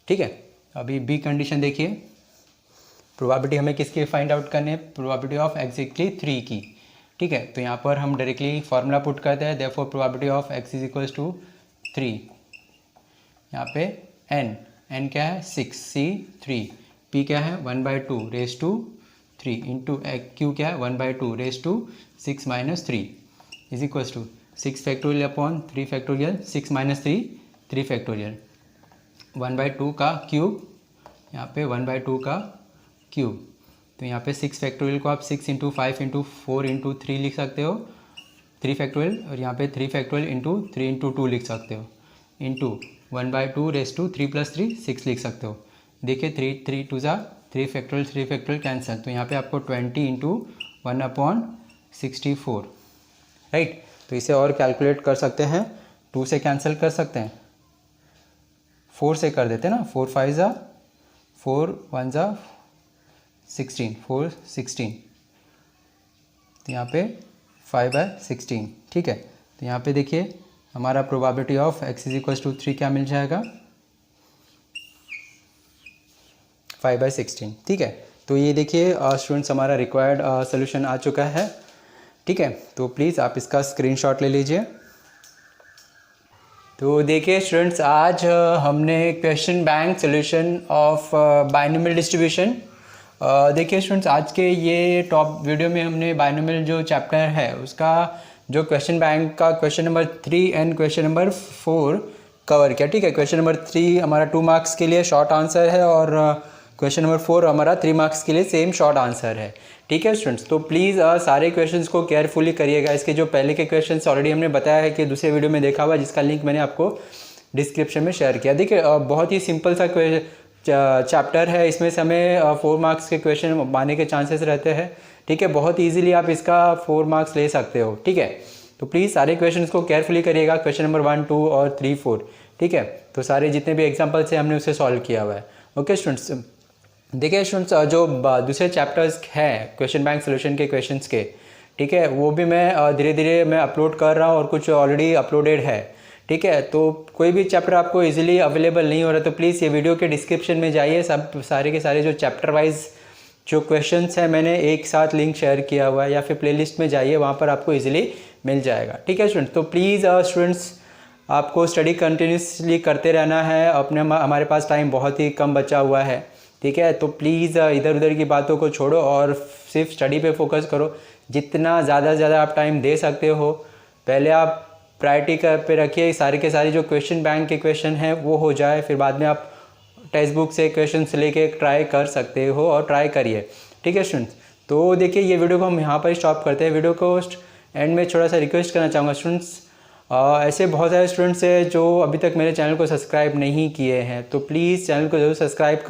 ठीक है। अभी बी कंडीशन देखिए, प्रोबेबिलिटी हमें किसकी फाइंड आउट करनी है, प्रोबेबिलिटी ऑफ एग्जैक्टली 3 की, ठीक है। तो यहाँ पर हम डायरेक्टली फार्मूला पुट करते हैं, therefore probability of x is equals to 3, यहाँ पे n क्या है 6, C3, p क्या है 1/2 रेस टू 3 इंटू क्यू क्या है 1/2 raise to 6 minus 3 is equals to 6 factorial upon 3 factorial, 6 minus 3 factorial, 1/2 का क्यूब, यहाँ पे 1/2 का क्यूब। तो यहाँ पे 6 फैक्टोरियल को आप 6 इंटू 5 इंटू 4 इंटू 3 लिख सकते हो, 3 फैक्टोरियल, और यहाँ पे 3 फैक्टोरियल इंटू 3 इंटू 2 लिख सकते हो, इंटू 1/2 रेस टू 3 + 3 6 लिख सकते हो। देखिए 3 2 ज़ा 3 फैक्टोरियल कैंसिल, तो यहाँ पे आपको 20 इंटू 1/64, राइट। तो इसे और कैलकुलेट कर सकते हैं, 2 से कैंसिल कर सकते हैं, 4 से कर देते हैं ना, 4 5 ज़ा 4 1 ज़ा 16, 4 16, तो यहाँ पे 5/16, ठीक है। तो यहाँ पे देखिए हमारा probability of x is equals to 3 क्या मिल जाएगा 5/16, ठीक है। तो ये देखिए स्टूडेंट्स हमारा रिक्वायर्ड सोल्यूशन आ चुका है, ठीक है। तो प्लीज़ आप इसका स्क्रीनशॉट ले लीजिए। तो देखिए स्टूडेंट्स, आज हमने question bank solution of binomial distribution, देखिए स्टूडेंट्स आज के ये टॉप वीडियो में हमने बायनोमियल जो चैप्टर है उसका जो क्वेश्चन बैंक का question number 3 and question number 4 cover किया, ठीक है। क्वेश्चन नंबर 3 हमारा 2 मार्क्स के लिए शॉर्ट आंसर है और क्वेश्चन नंबर 4 हमारा 3 मार्क्स के लिए सेम शॉर्ट आंसर है, ठीक है स्टूडेंट्स, तो प्लीज़ सारे क्वेश्चंस को केयरफुली करिएगा। इसके जो पहले के क्वेश्चंस ऑलरेडी हमने बताया है कि दूसरे वीडियो में देखा हुआ, जिसका लिंक मैंने आपको डिस्क्रिप्शन में शेयर किया। देखिए बहुत ही सिंपल सा चैप्टर है, इसमें से हमें 4 मार्क्स के क्वेश्चन आने के चांसेस रहते हैं। ठीक है, बहुत ईजिली आप इसका 4 मार्क्स ले सकते हो। ठीक है, तो प्लीज़ सारे क्वेश्चंस को केयरफुली करिएगा, क्वेश्चन नंबर 1, 2 और 3, 4। ठीक है, तो सारे जितने भी एग्जाम्पल्स हैं हमने उसे सॉल्व किया हुआ है। ओके स्टूडेंट्स, देखिए स्टूडेंट्स जो दूसरे चैप्टर्स हैं क्वेश्चन बैंक सोल्यूशन के क्वेश्चंस के, ठीक है, वो भी मैं धीरे धीरे मैं अपलोड कर रहा हूँ और कुछ ऑलरेडी अपलोडेड है। ठीक है, तो कोई भी चैप्टर आपको इजीली अवेलेबल नहीं हो रहा तो प्लीज़ ये वीडियो के डिस्क्रिप्शन में जाइए, सब सारे के सारे जो चैप्टर वाइज जो क्वेश्चंस हैं मैंने एक साथ लिंक शेयर किया हुआ है, या फिर प्लेलिस्ट में जाइए, वहाँ पर आपको इजीली मिल जाएगा। ठीक है स्टूडेंट्स, तो प्लीज़ स्टूडेंट्स आपको स्टडी कंटिन्यूसली करते रहना है। अपने हमारे पास टाइम बहुत ही कम बचा हुआ है। ठीक है, तो प्लीज़ इधर उधर की बातों को छोड़ो और सिर्फ स्टडी पे फोकस करो। जितना ज़्यादा से ज़्यादा आप टाइम दे सकते हो, पहले आप प्रायोरिटी पे रखिए, सारे के सारे जो क्वेश्चन बैंक के क्वेश्चन हैं वो हो जाए, फिर बाद में आप टेक्स्ट बुक से क्वेश्चन लेके ट्राई कर सकते हो और ट्राई करिए। ठीक है स्टूडेंट्स, तो देखिए ये वीडियो को हम यहाँ पर स्टॉप करते हैं। वीडियो को एंड में थोड़ा सा रिक्वेस्ट करना चाहूँगा स्टूडेंट्स, ऐसे बहुत सारे स्टूडेंट्स हैं जो अभी तक मेरे चैनल को सब्सक्राइब नहीं किए हैं, तो प्लीज़ चैनल को ज़रूर सब्सक्राइब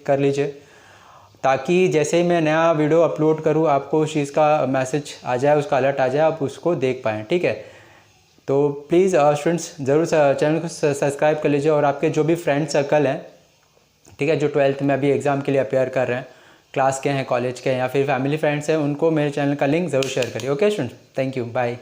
कर लीजिए, ताकि जैसे ही मैं नया वीडियो अपलोड करूँ आपको उस चीज़ का मैसेज आ जाए, उसका अलर्ट आ जाए, आप उसको देख पाएँ। ठीक है, तो प्लीज़ स्टूडेंट्स ज़रूर चैनल को सब्सक्राइब कर लीजिए, और आपके जो भी फ्रेंड सर्कल हैं, ठीक है, जो 12th में अभी एग्ज़ाम के लिए अपेयर कर रहे हैं, क्लास के हैं, कॉलेज के हैं, या फिर फैमिली फ्रेंड्स हैं, उनको मेरे चैनल का लिंक ज़रूर शेयर करिए। Okay students, thank you, bye.